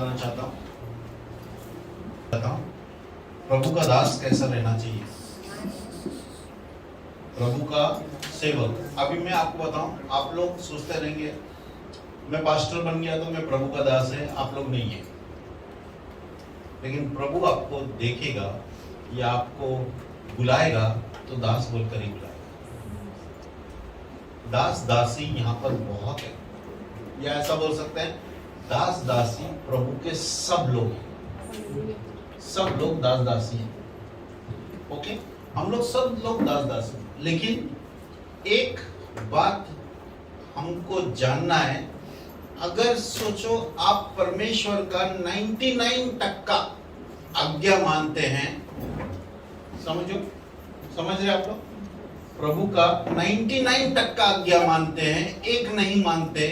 बताना चाहता हूँ प्रभु का दास कैसा रहना चाहिए, प्रभु का सेवक। अभी मैं आपको बताऊं, आप लोग सोचते रहेंगे मैं पास्टर बन गया तो मैं प्रभु का दास है, आप लोग नहीं है। लेकिन प्रभु आपको देखेगा या आपको बुलाएगा तो दास बोलकर ही बुलाएगा। दास दासी यहाँ पर बहुत है, या ऐसा बोल सकते हैं दास दासी प्रभु के सब लोग हैं, सब लोग दास दासी हैं। ओके, हम लोग सब लोग दास दासी हैं। लेकिन एक बात हमको जानना है, अगर सोचो आप परमेश्वर का 99% आज्ञा मानते हैं, समझ रहे आप लोग, प्रभु का 99% आज्ञा मानते हैं, एक नहीं मानते,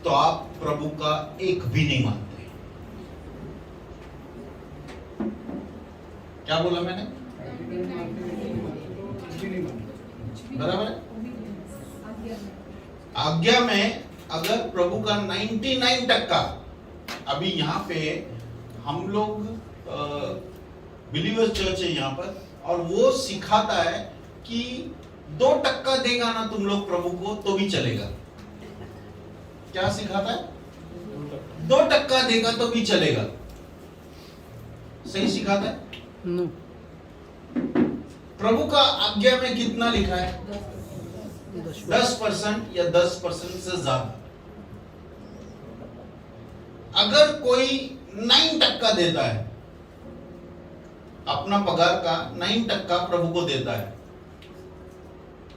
तो आप प्रभु का एक भी नहीं मानते। क्या बोला मैंने? बराबर है। आज्ञा में अगर प्रभु का 99%, अभी यहाँ पे हम लोग बिलीवर्स चर्च है यहाँ पर, और वो सिखाता है कि 2% देगा ना तुम लोग प्रभु को तो भी चलेगा। क्या सिखाता है? 2% देगा तो भी चलेगा। सही सिखाता है? नो। प्रभु का आज्ञा में कितना लिखा है? 10% या 10% से ज्यादा। अगर कोई 9% देता है, अपना पगार का 9% प्रभु को देता है,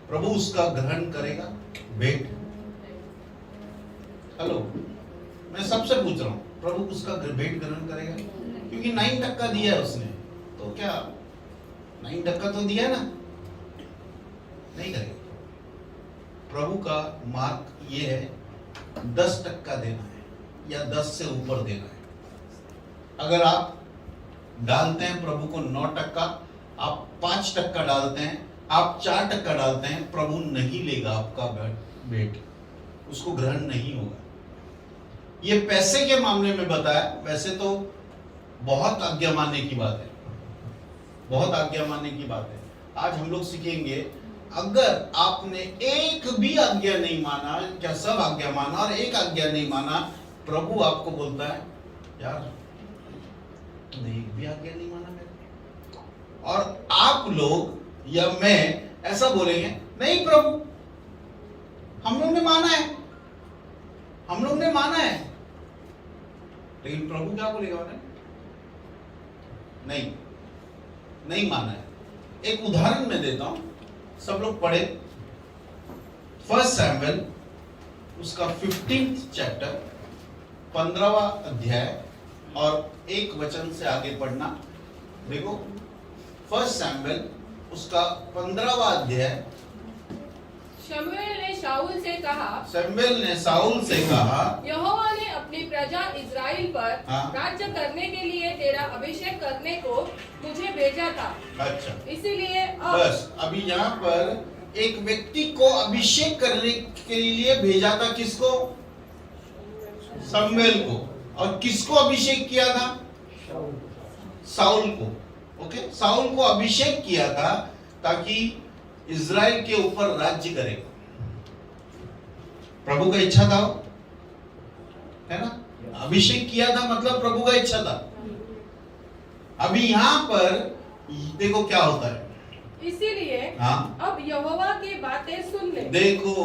प्रभु उसका ग्रहण करेगा भेंट? हेलो, मैं सबसे पूछ रहा हूं, प्रभु उसका भेंट ग्रहण करेगा? क्योंकि 9% दिया है उसने, तो क्या 9% तो दिया ना, नहीं करेगा। प्रभु का मार्क ये है 10% देना है या 10 से ऊपर देना है। अगर आप डालते हैं प्रभु को 9%, आप 5% डालते हैं, आप 4% डालते हैं, प्रभु नहीं लेगा आपका भेंट, उसको ग्रहण नहीं होगा। ये पैसे के मामले में बताया, वैसे तो बहुत आज्ञा मानने की बात है, बहुत आज्ञा मानने की बात है। आज हम लोग सीखेंगे, अगर आपने एक भी आज्ञा नहीं माना, क्या सब आज्ञा माना और एक आज्ञा नहीं माना, प्रभु आपको बोलता है यार तुमने एक भी आज्ञा नहीं माना मेरे। और आप लोग या मैं ऐसा बोलेंगे, नहीं प्रभु हम लोग ने माना है, हम लोग ने माना है। लेकिन प्रभु क्या बोलेगा? नहीं माना है। एक उदाहरण मैं देता हूं, सब लोग पढ़े 1 सैमुएल उसका 15th चैप्टर, 15वां अध्याय, और 1 वचन से आगे पढ़ना। देखो 1 सैमुएल उसका 15वां अध्याय। शमूएल ने शाऊल से कहा, यहोवा ने अपनी प्रजा इज़राइल पर राज्य करने के लिए तेरा अभिषेक करने को मुझे भेजा था। अच्छा, इसीलिए बस अभी यहाँ पर एक व्यक्ति को अभिषेक करने के लिए भेजा था। किसको? शमूएल को। और किसको अभिषेक किया था? साउल को। ओके, साउल को अभिषेक किया था ताकि इज़राइल के ऊपर राज्य करेगा। प्रभु का इच्छा था, है ना? अभिषेक किया था मतलब प्रभु का इच्छा था। अभी यहाँ पर देखो क्या होता है। इसीलिए अब यहोवा की बातें सुन ले। देखो,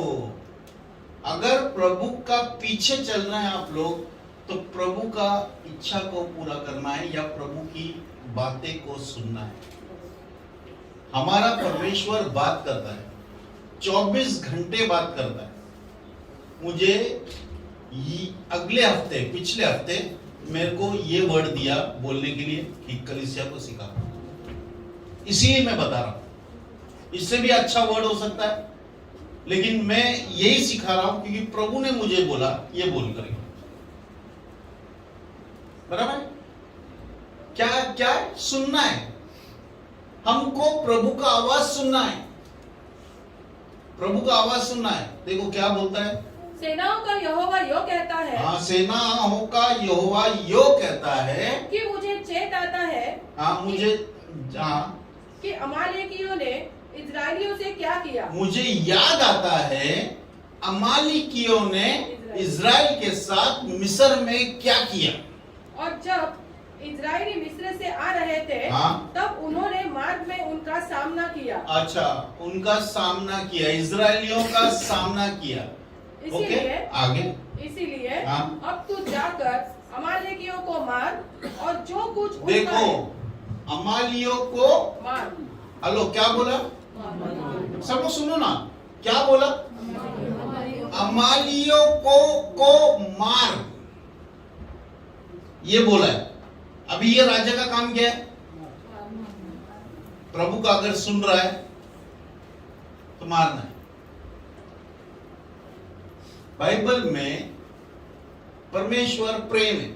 अगर प्रभु का पीछे चलना है आप लोग, तो प्रभु का इच्छा को पूरा करना है या प्रभु की बातें को सुनना है। हमारा परमेश्वर बात करता है, 24 घंटे बात करता है। मुझे अगले हफ्ते, पिछले हफ्ते मेरे को ये वर्ड दिया बोलने के लिए कि कलीसिया को सिखा, इसीलिए मैं बता रहा हूं। इससे भी अच्छा वर्ड हो सकता है, लेकिन मैं यही सिखा रहा हूं क्योंकि प्रभु ने मुझे बोला ये बोल करेंगे। बराबर? क्या है? सुनना है हमको, प्रभु का आवाज सुनना है, प्रभु का आवाज सुनना है। देखो क्या बोलता है, सेनाओं का यहोवा यो कहता है, हाँ, सेनाओं का यहोवा यो कहता है कि मुझे चेत आता है, हाँ, मुझे, हाँ, कि अमालेकियों ने इजरायलियों से क्या किया। मुझे याद आता है अमालेकियों ने इजराइल के साथ मिस्र में क्या किया। और जब इजरायली मिस्र से आ रहे थे, हाँ, तब उन्होंने मार्ग में उनका सामना किया। अच्छा, उनका सामना किया, इजरायलियों का सामना किया। इसीलिए आगे, इसीलिए हाँ, अब तू जाकर अमालेकियों को मार और जो कुछ उनका देखो, है, अमालियों को मार। हेलो, क्या बोला? सब लोग सुनो ना, क्या बोला? अमालियों को मार, ये बोला है। अभी ये राजा का काम क्या है? प्रभु का अगर सुन रहा है तो मारना है। बाइबल में परमेश्वर प्रेम है।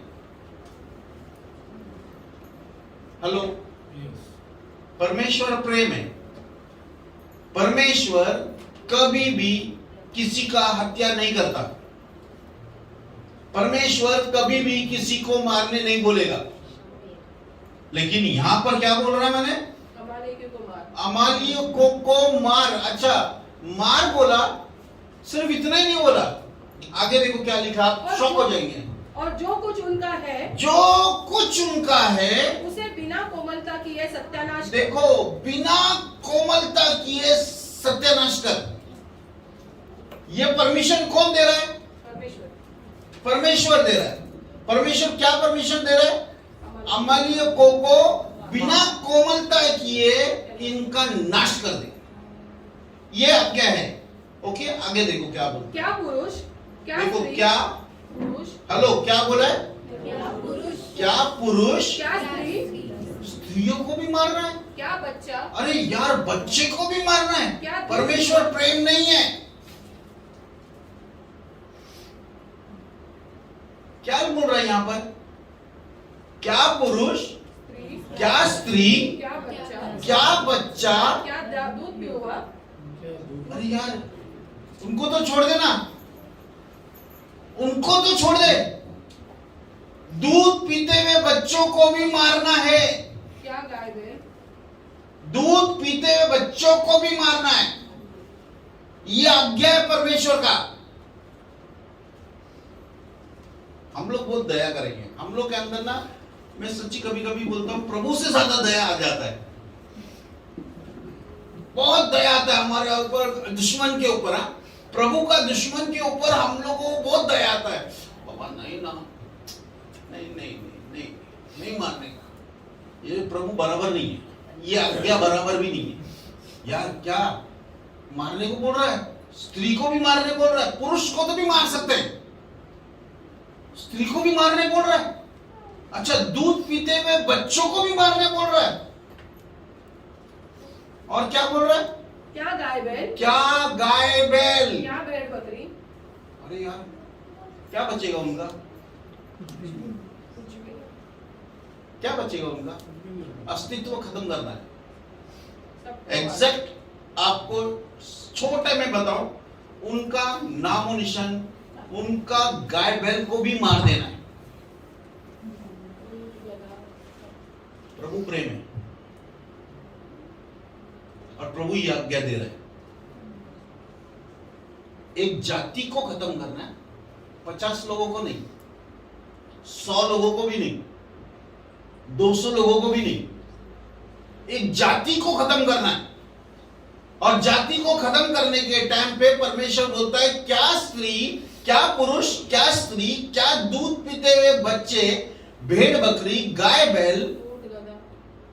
हेलो, परमेश्वर प्रेम है। परमेश्वर कभी भी किसी का हत्या नहीं करता। परमेश्वर कभी भी किसी को मारने नहीं बोलेगा। लेकिन यहां पर क्या बोल रहा है मैंने? अमालेकियों को मार। अमालियों को मार। अच्छा, मार बोला, सिर्फ इतना ही नहीं बोला, आगे देखो क्या लिखा, आप शॉक हो जाएंगे। और जो कुछ उनका है, जो कुछ उनका है, उसे बिना कोमलता किए सत्यानाश कर। देखो, बिना कोमलता किए सत्यानाश कर। ये परमिशन कौन दे रहा है? परमेश्वर। परमेश्वर दे रहा है। परमेश्वर क्या परमिशन दे रहा है? अमालियों को बिना कोमलता किए इनका नाश कर दे, ये आज्ञा है। ओके, आगे देखो क्या बोल। क्या पुरुष, क्या देखो स्त्री, क्या, पुरुष, हेलो, क्या बोला है? क्या पुरुष, क्या पुरुष क्या स्त्री, स्त्रियों को भी मार रहा है? क्या बच्चा, अरे यार, बच्चे को भी मारना है? क्या परमेश्वर प्रेम नहीं है? क्या बोल रहा है यहां पर? क्या पुरुष, क्या स्त्री, क्या बच्चा, क्या दूध भी हुआ। अरे यार, उनको तो छोड़ देना, उनको तो छोड़ दे। दूध पीते हुए बच्चों को भी मारना है। क्या गाय है? दूध पीते हुए बच्चों को भी मारना है। यह आज्ञा है परमेश्वर का। हम लोग बहुत दया करेंगे। हम लोग के अंदर ना, मैं सच्ची कभी कभी बोलता हूं, प्रभु से ज्यादा दया आ जाता है। बहुत दया आता है हमारे ऊपर, दुश्मन के ऊपर। प्रभु का दुश्मन के ऊपर हम लोगों को बहुत दया आता है। बाबा नहीं ना, नहीं नहीं नहीं नहीं, नहीं मारने का, ये प्रभु बराबर नहीं है, ये आज्ञा बराबर भी नहीं है। यार, क्या मारने को बोल रहा है? स्त्री को भी मारने बोल रहा है। पुरुष को तो भी मार सकते हैं, स्त्री को भी मारने बोल रहा है। अच्छा, दूध पीते हुए बच्चों को भी मारने बोल रहा है। और क्या बोल रहा है? क्या गाय बैल, क्या गाय बैल, क्या भेड़ बकरी। अरे यार, क्या बचेगा उनका? क्या बचेगा उनका? अस्तित्व खत्म करना है। एग्जैक्ट आपको छोटे में बताऊं, उनका नामो निशान, उनका गाय बैल को भी मार देना है। प्रभु प्रेम है और प्रभु ये आज्ञा दे रहा है। एक जाति को खत्म करना है, 50 लोगों को नहीं, 100 लोगों को भी नहीं, 200 लोगों को भी नहीं, एक जाति को खत्म करना है। और जाति को खत्म करने के टाइम पे परमेश्वर बोलता है, क्या स्त्री, क्या पुरुष, क्या स्त्री, क्या दूध पीते हुए बच्चे, भेड़ बकरी, गाय बैल,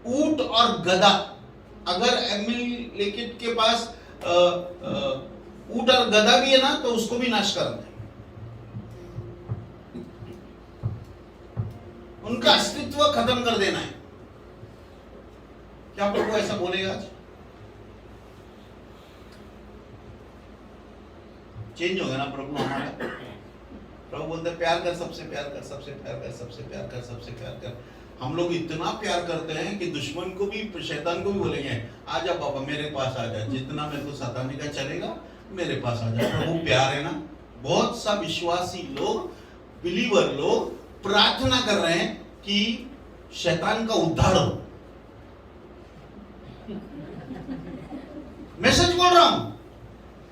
ऊंट और गधा। अगर लेकिन के पास ऊंट और गधा भी है ना, तो उसको भी नाश करना है। उनका अस्तित्व खत्म कर देना है। क्या प्रभु ऐसा बोलेगा आज? चेंज होगा ना प्रभु हमारा। प्रभु बोलते प्यार कर, सबसे प्यार कर, सबसे प्यार कर, सबसे प्यार कर, सबसे प्यार कर। हम लोग इतना प्यार करते हैं कि दुश्मन को भी, शैतान को भी बोलेंगे, आजा पापा मेरे पास आजा, जितना मेरे को सताने का चलेगा मेरे पास आजा। प्रभु प्यार है ना, बहुत सा विश्वासी लोग, बिलीवर लोग प्रार्थना कर रहे हैं कि शैतान का उद्धार हो। मैं सच बोल रहा हूं,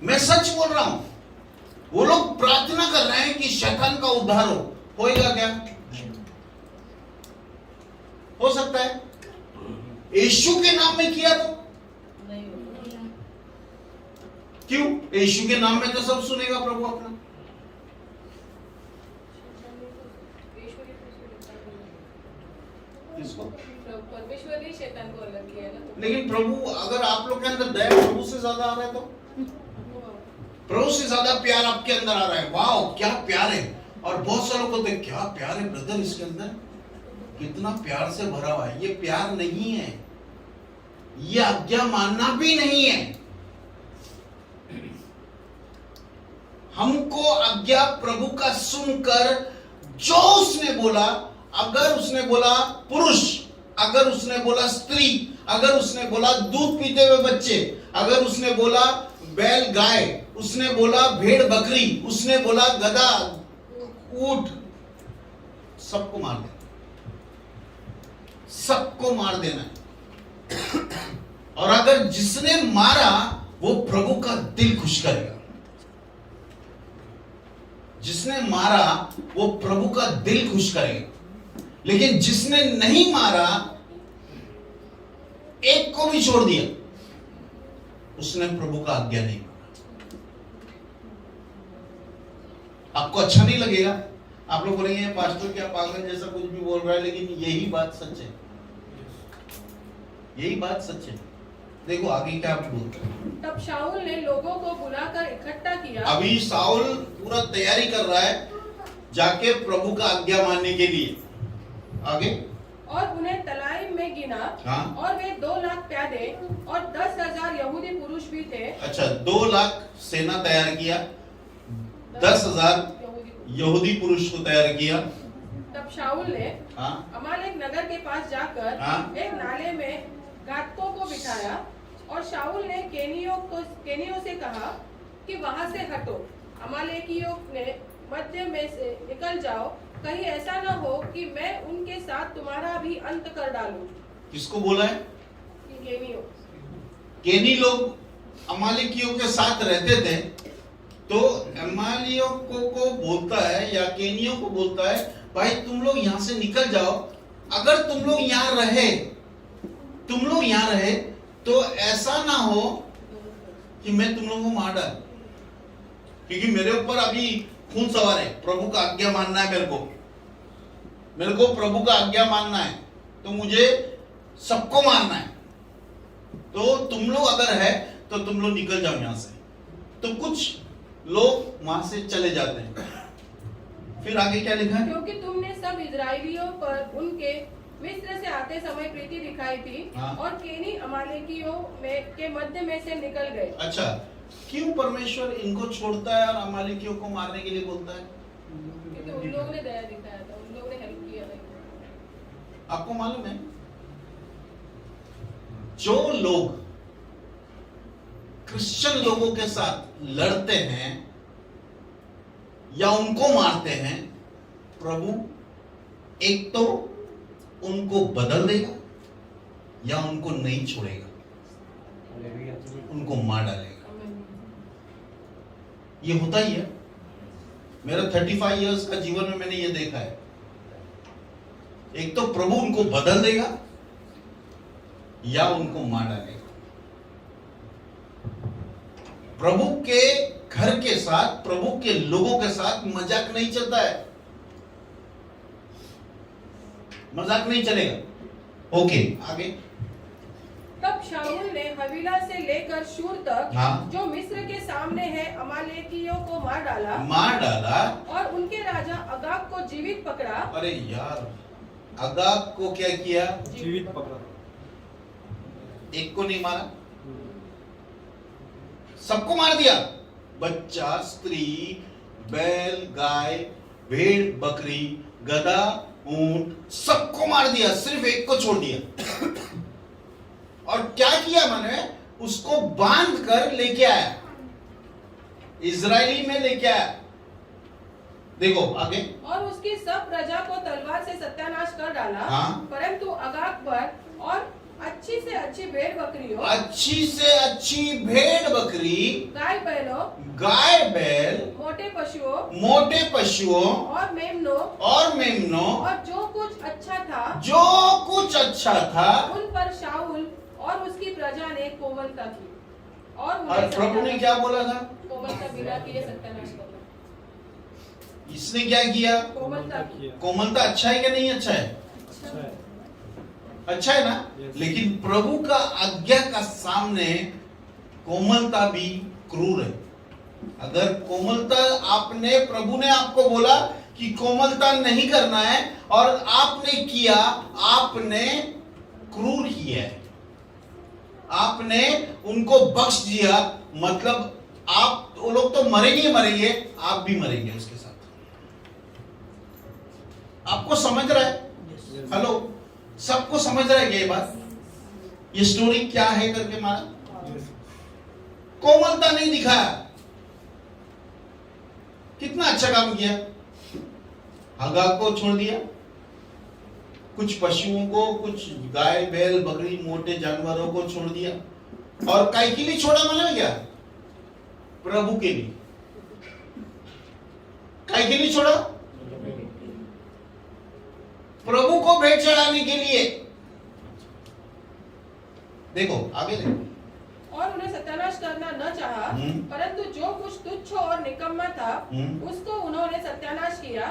मैं सच बोल रहा हूं। वो लोग प्रार्थना कर रहे हैं कि शैतान का उद्धार हो। होएगा क्या? हो सकता है यीशु के नाम में किया तो क्यों? यीशु के नाम में तो सब सुनेगा प्रभु अपना। किसको? परमेश्वर ने शैतान को अलग किया ना। लेकिन प्रभु, अगर आप लोग के अंदर दया प्रभु से ज्यादा आ रहा है तो प्रभु से ज्यादा प्यार आपके अंदर आ रहा है। वाह क्या प्यार है। और बहुत सारे लोग बोलते हैं क्या प्यार है ब्रदर, इसके अंदर कितना प्यार से भरा हुआ है। ये प्यार नहीं है, ये आज्ञा मानना भी नहीं है। हमको आज्ञा प्रभु का सुनकर जो उसने बोला, अगर उसने बोला पुरुष, अगर उसने बोला स्त्री, अगर उसने बोला दूध पीते हुए बच्चे, अगर उसने बोला बैल गाय, उसने बोला भेड़ बकरी, उसने बोला गधा ऊंट, सबको मार देना, सबको मार देना। और अगर जिसने मारा वो प्रभु का दिल खुश करेगा। जिसने मारा वो प्रभु का दिल खुश करेगा। लेकिन जिसने नहीं मारा, एक को भी छोड़ दिया, उसने प्रभु का आज्ञा नहीं माना। आपको अच्छा नहीं लगेगा, आप लोग बोलेंगे पास्टर क्या पागल जैसा कुछ भी बोल रहा है, लेकिन यही बात सच है, यही बात सच है। देखो आगे क्या बोलते हैं। तब शाऊल ने लोगों को बुलाकर इकट्ठा किया। अभी शाऊल पूरा तैयारी कर रहा है जाके प्रभु का आज्ञा मानने के लिए। आगे और उन्हें तलाइम में गिना। हाँ? और वे 2 लाख प्यादे और 10,000 यहूदी पुरुष भी थे। अच्छा, 2 लाख सेना तैयार किया, 10,000 यहूदी पुरुष को तैयार किया। तब शाऊल ने अमालेक नगर के पास जाकर एक नाले में घातकों को बिठाया और शाऊल ने केनियों से कहा कि वहां से हटो, अमालेकियों ने मध्य में से निकल जाओ, कहीं ऐसा न हो कि मैं उनके साथ तुम्हारा भी अंत कर डालूं। किसको बोला है? केनियों। केनी लोग अमालेकियों के साथ रहते थे, तो अमालियों को बोलता है या केनियों को बोलता है, भाई तुम लोग यहां से निकल जाओ। अगर तुम लोग यहां रहे तो ऐसा ना हो कि मैं तुम लोगों को मार डाल, क्योंकि मेरे ऊपर अभी खून सवार है। प्रभु का आज्ञा मानना है मेरे को प्रभु का आज्ञा मानना है, तो मुझे सबको मारना है। तो तुम लोग अगर है तो तुम लोग निकल जाओ यहां से। तो कुछ लोग वहां से चले जाते हैं। फिर आगे क्या लिखा है? क्योंकि तुमने सब इजराइलियों पर उनके मिस्र से आते समय प्रीति दिखाई थी। और केनी अमालेकियों के मध्य में से निकल गए। अच्छा, क्यों परमेश्वर इनको छोड़ता है और अमालेकियों को मारने के लिए बोलता है? क्योंकि उन लोगों ने दया दिखाया था, उन लोगों ने हेल्प किया था। आपको मालूम है, जो लोग क्रिश्चियन लोगों के साथ लड़ते हैं या उनको मारते हैं, प्रभु एक तो उनको बदल देगा या उनको नहीं छोड़ेगा, उनको मार डालेगा। ये होता ही है। मेरा 35 इयर्स का जीवन में मैंने ये देखा है। एक तो प्रभु उनको बदल देगा या उनको मार डालेगा। प्रभु के घर के साथ, प्रभु के लोगों के साथ मजाक नहीं चलता है, मजाक नहीं चलेगा। ओके, आगे। तब शाऊल ने हवीला से लेकर शूर तक जो मिस्र के सामने है अमालेकियों को मार डाला और उनके राजा अगाग को जीवित पकड़ा। अरे यार, अगाग को क्या किया? जीवित पकड़ा। एक को नहीं मारा, सबको मार दिया। बच्चा, स्त्री, बैल, गाय, भेड़, बकरी, गधा, ऊंट, सबको मार दिया, सिर्फ एक को छोड़ दिया। और क्या किया मैंने? उसको बांध कर लेके आया, इजराइली में लेके आया। देखो आगे। और उसकी सब प्रजा को तलवार से सत्यानाश कर डाला। हाँ। परंतु अगाग पर और अच्छी से अच्छी भेड़ बकरियों, अच्छी से अच्छी भेड़ बकरी, गाय बैलों, गाय बैल, मोटे पशुओं और मेमनों और जो कुछ अच्छा था उन पर शाऊल और उसकी प्रजा ने कोमलता की और प्रभु ने क्या बोला था? कोमलता बिना किए सत्यानाश करना। इसने क्या किया? कोमलता अच्छा है क्या नहीं अच्छा है? अच्छा है ना। लेकिन प्रभु का आज्ञा का सामने कोमलता भी क्रूर है। अगर कोमलता प्रभु ने आपको बोला कि कोमलता नहीं करना है और आपने किया, आपने क्रूर किया है, आपने उनको बख्श दिया, मतलब आप वो लोग तो मरेंगे, आप भी मरेंगे उसके साथ। आपको समझ रहा है? हेलो, सबको समझ रहा है क्या ये बात? ये स्टोरी क्या है करके मारा? कोमलता नहीं दिखाया। कितना अच्छा काम किया। अगाग को छोड़ दिया, कुछ पशुओं को, कुछ गाय बैल बकरी मोटे जानवरों को छोड़ दिया। और काय के लिए छोड़ा मालूम क्या? प्रभु के लिए। काय के लिए छोड़ा? प्रभु को भेंट चढ़ाने के लिए। देखो आगे देखो। और उन्हें सत्यानाश करना न चाहा, परंतु जो कुछ तुच्छ और निकम्मा था उसको उन्होंने सत्यानाश किया।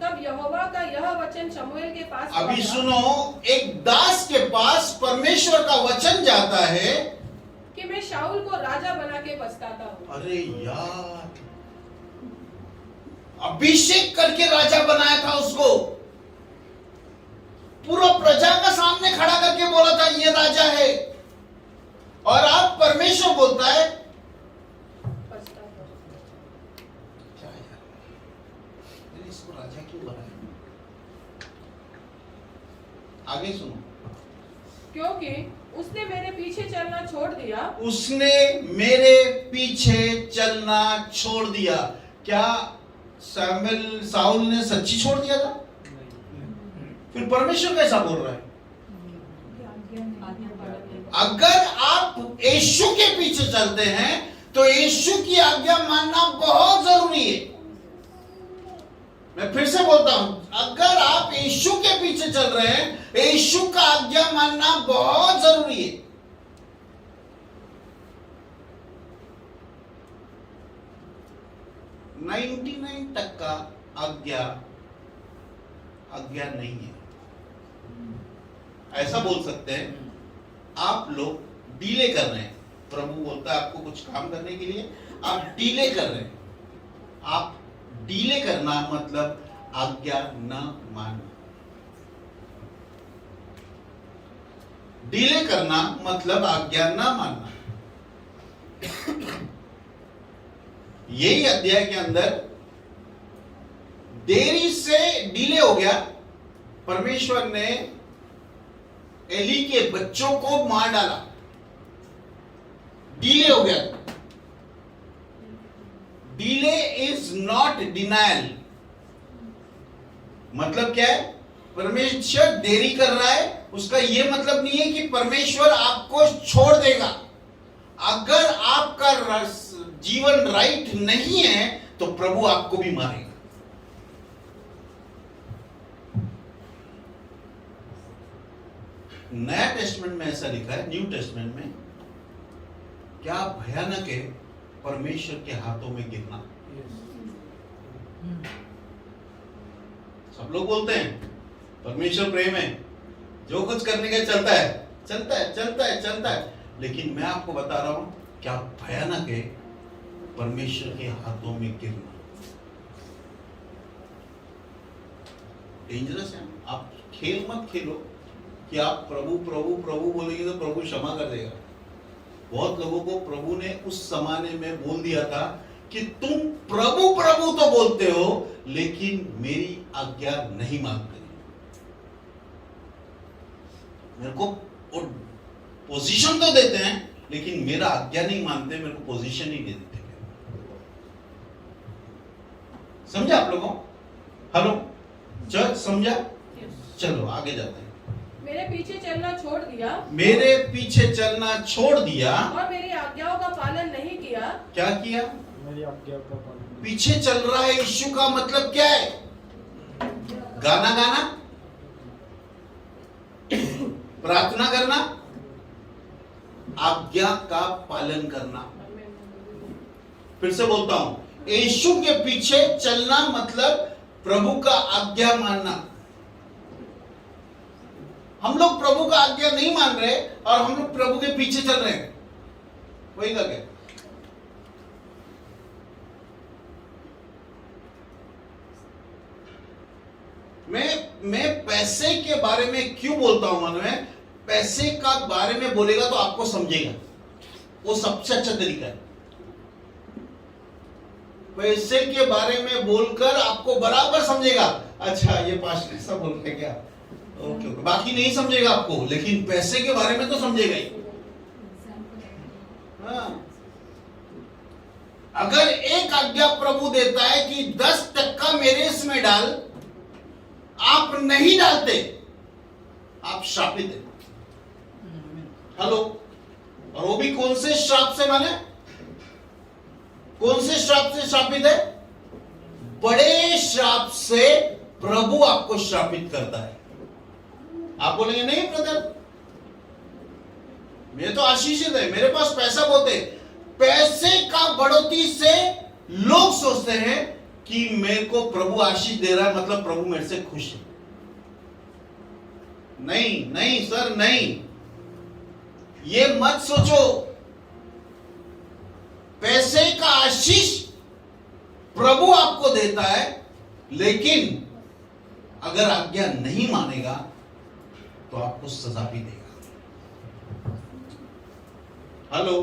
तब यहोवा का यह वचन शमूएल के पास अभी सुनो, एक दास के पास परमेश्वर का वचन जाता है कि मैं शाऊल को राजा बना के पछताता हूँ। अरे यार, अभिषेक करके राजा बनाया था उसको, पूरा प्रजा का सामने खड़ा करके बोला था ये राजा है, और आप परमेश्वर बोलता है क्या यार, इसको राजा क्यों बनाया? आगे सुनो। क्योंकि उसने मेरे पीछे चलना छोड़ दिया। क्या साउल ने सच्ची छोड़ दिया था? फिर परमेश्वर कैसा बोल रहा है? अगर आप यीशु के पीछे चलते हैं तो यीशु की आज्ञा मानना बहुत जरूरी है। मैं फिर से बोलता हूं, अगर आप यीशु के पीछे चल रहे हैं, यीशु का आज्ञा मानना बहुत जरूरी है। नाइन्टी टक्का आज्ञा नहीं है। ऐसा बोल सकते हैं, आप लोग डीले कर रहे हैं। प्रभु बोलता है आपको कुछ काम करने के लिए, आप डीले कर रहे हैं। आप डीले करना मतलब आज्ञा न मानना। डीले करना मतलब आज्ञा न मानना। यही अध्याय के अंदर देरी से डीले हो गया। परमेश्वर ने एली के बच्चों को मार डाला, डीले हो गया। Delay is not denial. मतलब क्या है? परमेश्वर देरी कर रहा है, उसका यह मतलब नहीं है कि परमेश्वर आपको छोड़ देगा। अगर आपका जीवन राइट नहीं है तो प्रभु आपको भी मारेगा। नया टेस्टमेंट में ऐसा लिखा है, न्यू टेस्टमेंट में, क्या भयानक है परमेश्वर के हाथों में गिरना। सब लोग बोलते हैं परमेश्वर प्रेम है, जो कुछ करने का चलता है, लेकिन मैं आपको बता रहा हूं क्या भयानक है परमेश्वर के हाथों में गिरना। डेंजरस है। आप खेल मत खेलो कि आप प्रभु प्रभु प्रभु बोलेंगे तो प्रभु क्षमा कर देगा। बहुत लोगों को प्रभु ने उस जमाने में बोल दिया था कि तुम प्रभु प्रभु तो बोलते हो लेकिन मेरी आज्ञा नहीं मानते। मेरे को पोजीशन तो देते हैं लेकिन मेरा आज्ञा नहीं मानते, मेरे को पोजीशन ही नहीं देते। समझे आप लोगों? हेलो चर्च, समझा? चलो आगे जाते हैं। मेरे पीछे चलना छोड़ दिया, मेरे पीछे चलना छोड़ दिया और मेरी आज्ञाओं का पालन नहीं किया। क्या किया? मेरी आज्ञा का पालन। पीछे चल रहा है यीशु का मतलब क्या है? गाना गाना, प्रार्थना करना, आज्ञा का पालन करना। फिर से बोलता हूं, यीशु के पीछे चलना मतलब प्रभु का आज्ञा मानना। हम लोग प्रभु का आज्ञा नहीं मान रहे और हम लोग प्रभु के पीछे चल रहे हैं, वही का क्या? मैं पैसे के बारे में क्यों बोलता हूं मानो है? पैसे का बारे में बोलेगा तो आपको समझेगा, वो सबसे अच्छा तरीका है। पैसे के बारे में बोलकर आपको बराबर समझेगा। अच्छा ये पास्टर ऐसा बोल रहे क्या? ओके, बाकी नहीं समझेगा आपको, लेकिन पैसे के बारे में तो समझेगा ही। हाँ। अगर एक आज्ञा प्रभु देता है कि 10% मेरे इसमें डाल, आप नहीं डालते, आप श्रापित है। हेलो, और वो भी कौन से श्राप से? माने कौन से श्राप से श्रापित है? बड़े श्राप से प्रभु आपको श्रापित करता है। आप बोलेंगे नहीं ब्रदर, मैं तो आशीषित है, मेरे पास पैसा बहुत है। पैसे का बढ़ोतरी से लोग सोचते हैं कि मेरे को प्रभु आशीष दे रहा है, मतलब प्रभु मेरे से खुश है। नहीं नहीं सर, नहीं, ये मत सोचो। पैसे का आशीष प्रभु आपको देता है, लेकिन अगर आज्ञा नहीं मानेगा तो आपको सजा भी देगा। हेलो,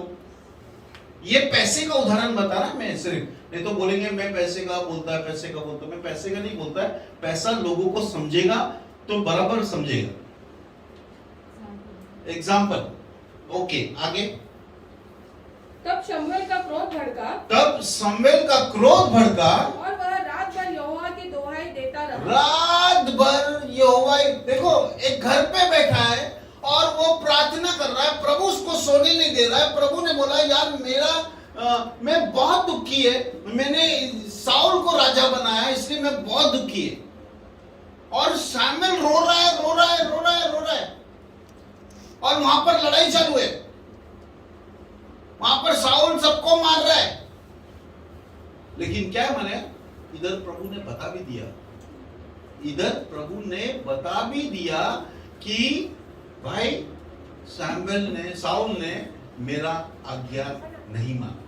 ये पैसे का उदाहरण बता रहा मैं सिर्फ, नहीं तो बोलेंगे मैं पैसे का बोलता है, पैसे का बोलता है। मैं पैसे का नहीं बोलता है, पैसा लोगों को समझेगा तो बराबर समझेगा। एग्जाम्पल, ओके आगे। तब शमूएल का क्रोध भड़का, तब शमूएल का क्रोध भड़का, और वह रात भर यहोवा की दुहाई देता रहा। रात भर यहोवा, देखो एक घर पे बैठा है और वो प्रार्थना कर रहा है, प्रभु उसको सोने नहीं दे रहा है। प्रभु ने बोला यार मैं बहुत दुखी है, मैंने साउल को राजा बनाया इसलिए मैं बहुत दुखी है। और शमूएल रो रहा है, रो रहा है, रो रहा है, रो रहा है, और वहां पर लड़ाई चालू है। वहां पर साउल सबको मार रहा है, लेकिन क्या है माने, इधर प्रभु ने बता भी दिया, इधर प्रभु ने बता भी दिया कि भाई साउल ने मेरा आज्ञा नहीं माना।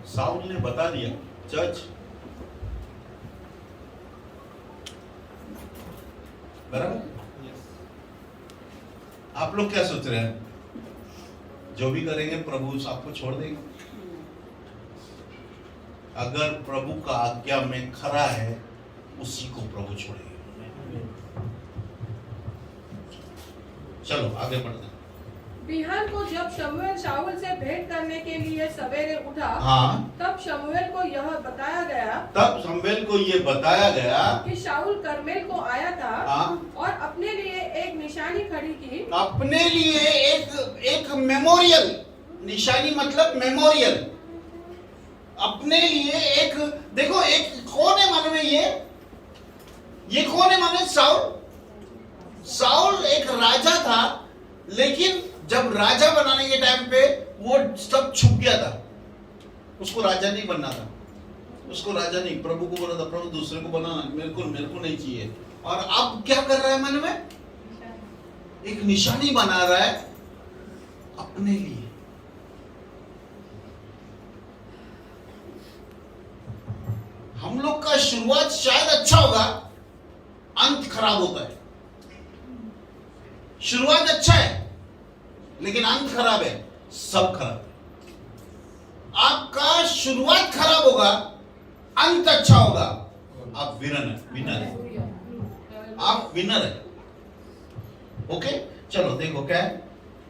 साउल ने बता दिया। चर्च, बराबर? आप लोग क्या सोच रहे हैं? जो भी करेंगे प्रभु आपको छोड़ देंगे? अगर प्रभु का आज्ञा में खरा है, उसी को प्रभु छोड़ेंगे। चलो आगे बढ़ते हैं। बिहान को जब शमूएल शाऊल से भेंट करने के लिए सवेरे उठा, हाँ, तब शमूएल को यह बताया गया, तब शमूएल को ये बताया गया कि शाऊल कर्मेल को आया था, हाँ, और अपने लिए एक निशानी खड़ी की। अपने लिए एक मेमोरियल, निशानी मतलब मेमोरियल, अपने लिए एक, देखो एक कौन है मालूम है? ये कौन है मालूम? साउल एक राजा था, लेकिन जब राजा बनाने के टाइम पे वो सब छुप गया था, उसको राजा नहीं बनना था, उसको राजा नहीं, प्रभु को बोला था प्रभु दूसरे को बनाना, मेरे को नहीं चाहिए। और अब क्या कर रहा है मन में? एक निशानी बना रहा है अपने लिए। हम लोग का शुरुआत शायद अच्छा होगा, अंत खराब होता है। शुरुआत अच्छा है लेकिन अंत खराब है, सब खराब है। आपका शुरुआत खराब होगा, अंत अच्छा होगा, आप विनर है, आप विनर है। ओके, चलो देखो क्या है।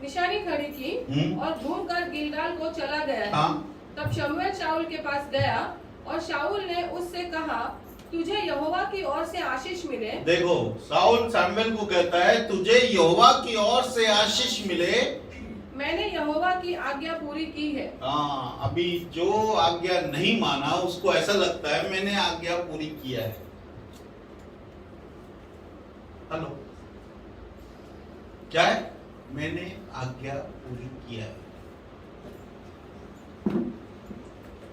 निशानी खड़ी की और घूमकर गिलगाल को चला गया। हाँ। तब शमूएल शाऊल के पास गया और शाऊल ने उससे कहा, तुझे यहोवा की ओर से आशीष मिले। देखो, शाऊल सैमुएल को कहता है, तुझे यहोवा की ओर से आशीष मिले, मैंने यहोवा की आज्ञा पूरी की है। हाँ, अभी जो आज्ञा नहीं माना उसको ऐसा लगता है मैंने आज्ञा पूरी किया है। हेलो, क्या है? मैंने आज्ञा पूरी किया है।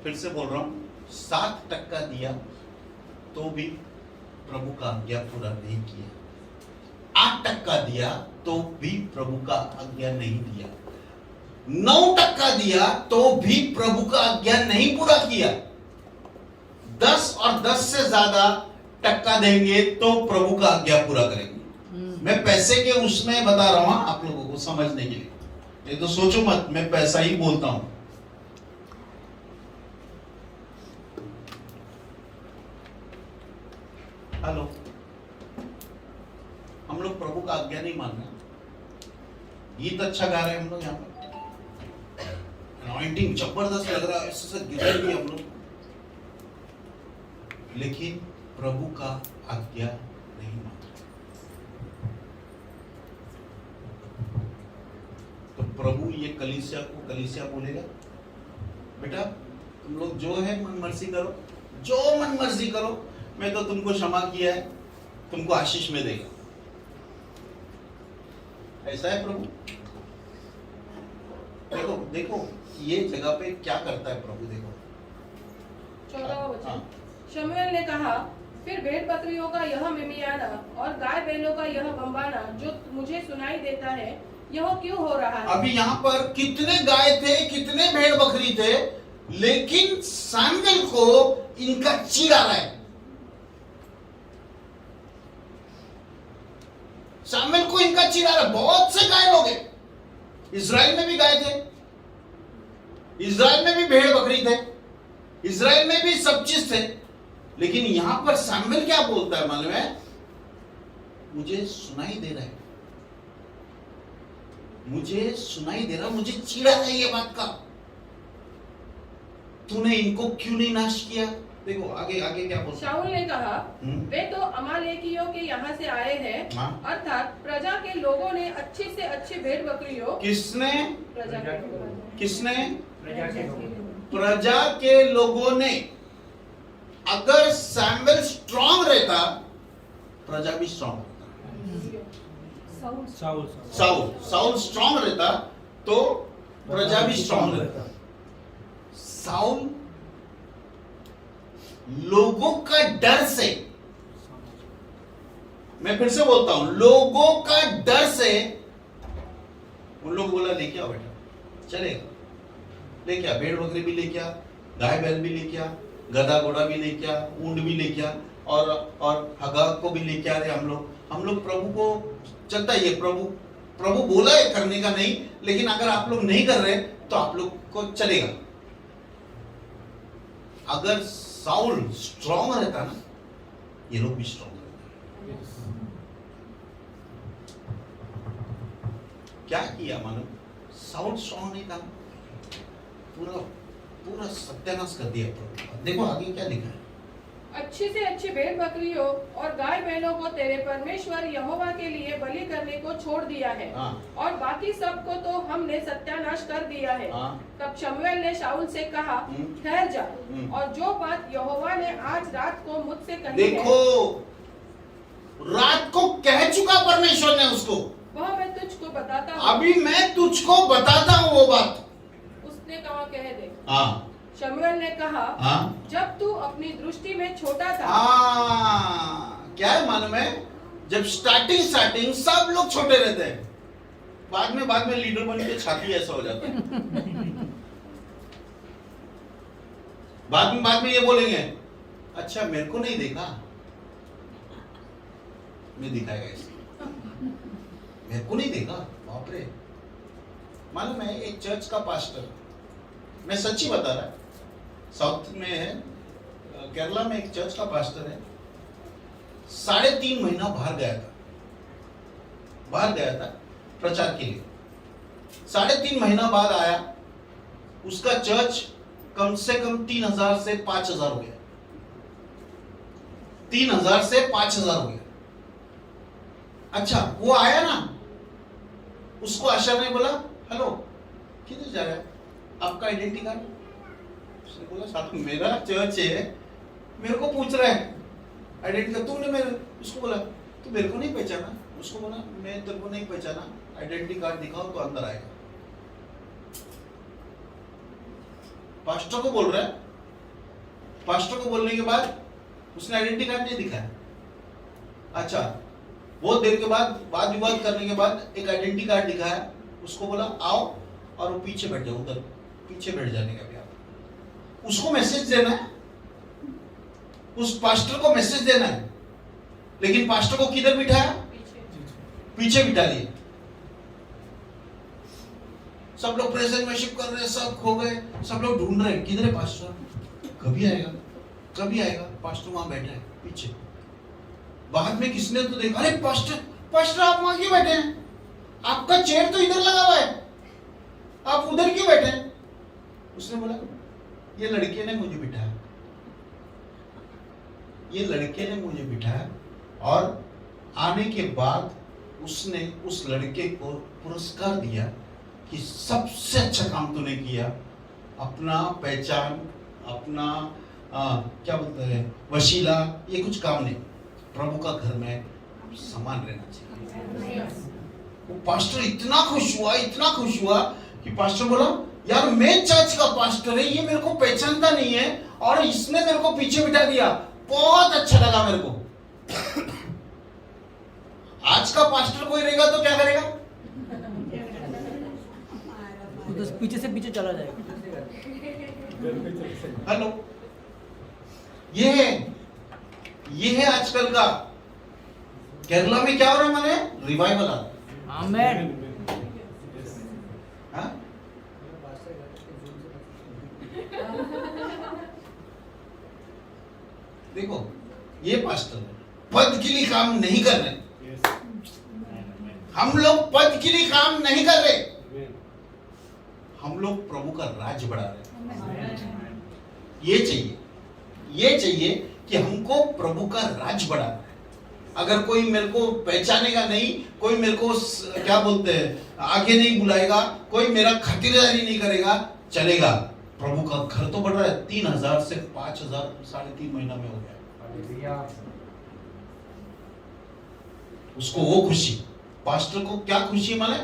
फिर से बोल रहा हूं, 7% दिया तो भी प्रभु का आज्ञा पूरा नहीं किया। 8% दिया तो भी प्रभु का आज्ञा नहीं दिया। 9% दिया तो भी प्रभु का आज्ञा नहीं पूरा किया। 10 और 10 से ज्यादा टक्का देंगे तो प्रभु का आज्ञा पूरा करेंगे। मैं पैसे के उसमें बता रहा हूं आप लोगों को समझने के लिए, ये तो सोचो मत मैं पैसा ही बोलता हूं। हेलो, हम लोग प्रभु का आज्ञा नहीं मान रहे। गीत अच्छा गा रहे हैं हम लोग, यहाँ पर अनॉइंटिंग जबरदस्त लग रहा है, इससे गिरेंगे हम लोग, लेकिन प्रभु का आज्ञा नहीं मान रहे। तो प्रभु ये कलीसिया को कलीसिया बोलेगा, बेटा तुम लोग जो है मन मर्जी करो, जो मन मर्जी करो, मैं तो तुमको क्षमा किया है, तुमको आशीष में देगा। ऐसा है प्रभु। देखो देखो ये जगह पे क्या करता है प्रभु, देखो 14वां वचन। शमूएल ने कहा, फिर भेड़ बकरियों का यह मिमियाना और गाय बैलों का यह बम्बाना जो मुझे सुनाई देता है, यह क्यों हो रहा है? अभी यहाँ पर कितने गाय थे, कितने भेड़ बकरी थे, लेकिन सैमुएल को इनका चीड़ आ रहा है। सैमुएल को इनका चीड़ आ रहा है। बहुत से गाय लोग हैं, इजराइल में भी गाय थे, इजराइल में भी भेड़ बकरी थे, इजराइल में भी सब चीज थे, लेकिन यहां पर सैमुएल क्या बोलता है मालूम है? मुझे सुनाई दे रहा है, मुझे सुनाई दे रहा, मुझे चिढ़ा है ये बात का, तूने इनको क्यों नहीं नाश किया? देखो आगे आगे क्या बोलता है। शाऊल ने कहा, वे तो अमालेकियों के यहाँ से आए हैं, अर्थात प्रजा के लोगों ने अच्छी से अच्छी भेड़ बकरियों। किसने? प्रजा के लोगों। किसने? प्रजा के लोगों ने। अगर सैमुएल स्ट्रांग रहता, प्रजा भी स्ट्रांग रहता। साउल स्ट्रांग रहता तो प्रजा भी स्ट्रांग रहता। साउल लोगों का डर से, मैं फिर से बोलता हूं, लोगों का डर से उन लोग बोला लेके आओ बेटा, चलेगा, लेके आ, भेड़ बकरी भी लेके आ, गाय बैल भी लेके आ, गधा घोड़ा भी लेके आ, ऊंट भी लेके आ, और हगा को भी लेके आ रहे हम लोग प्रभु को चलता है ये, प्रभु बोला है करने का नहीं, लेकिन अगर आप लोग नहीं कर रहे तो आप लोग को चलेगा। अगर साउल स्ट्रांग रहता ना, ये लोग भी स्ट्रांग रहते। क्या किया मालूम? साउल स्ट्रांग नहीं था, पूरा सत्यानाश कर दिया प्रभु। देखो आगे क्या लिखा है। अच्छी से अच्छी भेड़ बकरियों और गाय बैलों को तेरे परमेश्वर यहोवा के लिए बलि करने को छोड़ दिया है, और बाकी सबको तो हमने सत्यानाश कर दिया है। तब शमूएल ने शाऊल से कहा, ठहर जा, और जो बात यहोवा ने आज रात को मुझसे कही देखो है, रात को कह चुका परमेश्वर ने उसको, वह मैं तुझको बताता हूँ। अभी मैं तुझको बताता हूँ वो बात। उसने कहा, कह दे। शमूएल ने कहा, जब तू अपनी दृष्टि में छोटा था। क्या है मालूम है? जब स्टार्टिंग सब लोग छोटे रहते हैं, बाद में लीडर बन के छाती ऐसा हो जाता है। बाद में ये बोलेंगे, अच्छा मेरे को नहीं देखा, मैं दिखाएगा इसको, मेरे को नहीं देखा, बाप रे। मालूम है एक चर्च का पास्टर, मैं सच्ची बता रहा, साउथ में है, केरला में एक चर्च का पास्टर है, 3.5 महीना बाहर गया था प्रचार के लिए। 3.5 महीना बाद आया, उसका चर्च कम से कम 3,000 से 5,000 हो गया। 3,000 से 5,000 हो गया। अच्छा, वो आया ना, उसको आशा ने बोला, हेलो किधर जा रहा है, आपका आइडेंटिटी कार्ड? उसने बोला, साथ में मेरा चर्च है, मेरे को पूछ रहा है आइडेंटिटी कार्ड। तुमने मेरे, उसको बोला तू मेरे को नहीं पहचाना? उसको बोला मैं तेरे को नहीं पहचाना, आइडेंटिटी कार्ड दिखाओ तो अंदर आएगा। पास्टर को बोल रहा है। पास्टर को बोलने के बाद उसने आइडेंटिटी कार्ड नहीं दिखाया। अच्छा, बहुत देर के बाद वाद विवाद करने के बाद एक आइडेंटिटी कार्ड दिखाया। उसको बोला आओ और वो पीछे बैठ जाओ, उधर पीछे बैठ जाने का भी आप। उसको मैसेज देना है, उस पास्टर को मैसेज देना है, लेकिन पास्टर को किधर बिठाया? पीछे बिठा दिया। सब लोग प्रेजेंट वर्शिप कर रहे हैं, सब खो गए, सब लोग ढूंढ रहे हैं किधर है पास्टर, कभी आएगा कभी आएगा। पास्टर वहां बैठा है पीछे। बाद में किसने तो देखा, अरे पास्टर आप वहां क्यों बैठे हैं? आपका चेयर तो इधर लगा हुआ है, आप उधर क्यों बैठे हैं? उसने बोला ये लड़के ने मुझे बिठाया, ये लड़के ने मुझे बिठाया। और आने के बाद उसने उस लड़के को पुरस्कार दिया कि सबसे अच्छा काम तूने किया। अपना पहचान, अपना क्या बोलते हैं, वशीला, ये कुछ काम नहीं, प्रभु का घर में समान रहना चाहिए। वो पास्टर इतना खुश हुआ कि पास्टर बोला यार मैं चर्च का पास्टर है, ये मेरे को पहचानता नहीं है और इसने मेरे को पीछे बिठा दिया, बहुत अच्छा लगा मेरे को। आज का पास्टर कोई रहेगा तो क्या करेगा? तो पीछे से पीछे चला जाएगा। हेलो, ये है आजकल का। केरला में क्या हो रहा है माने? रिवाइवल आ रहा है। आमेन। हाँ? देखो, ये पास्टर पद के लिए काम नहीं कर रहे। हम लोग पद के लिए काम नहीं कर रहे, हम लोग प्रभु का राज बढ़ा रहे। ये चाहिए कि हमको प्रभु का राज बढ़ाना है। अगर कोई मेरे को पहचानेगा नहीं, कोई मेरे को क्या बोलते हैं आगे नहीं बुलाएगा, कोई मेरा खातिरदारी नहीं करेगा, चलेगा। प्रभु का घर तो बढ़ रहा है, 3,000 से 5,000 3.5 महीना में हो गया। उसको वो खुशी, पास्टर को क्या खुशी माने?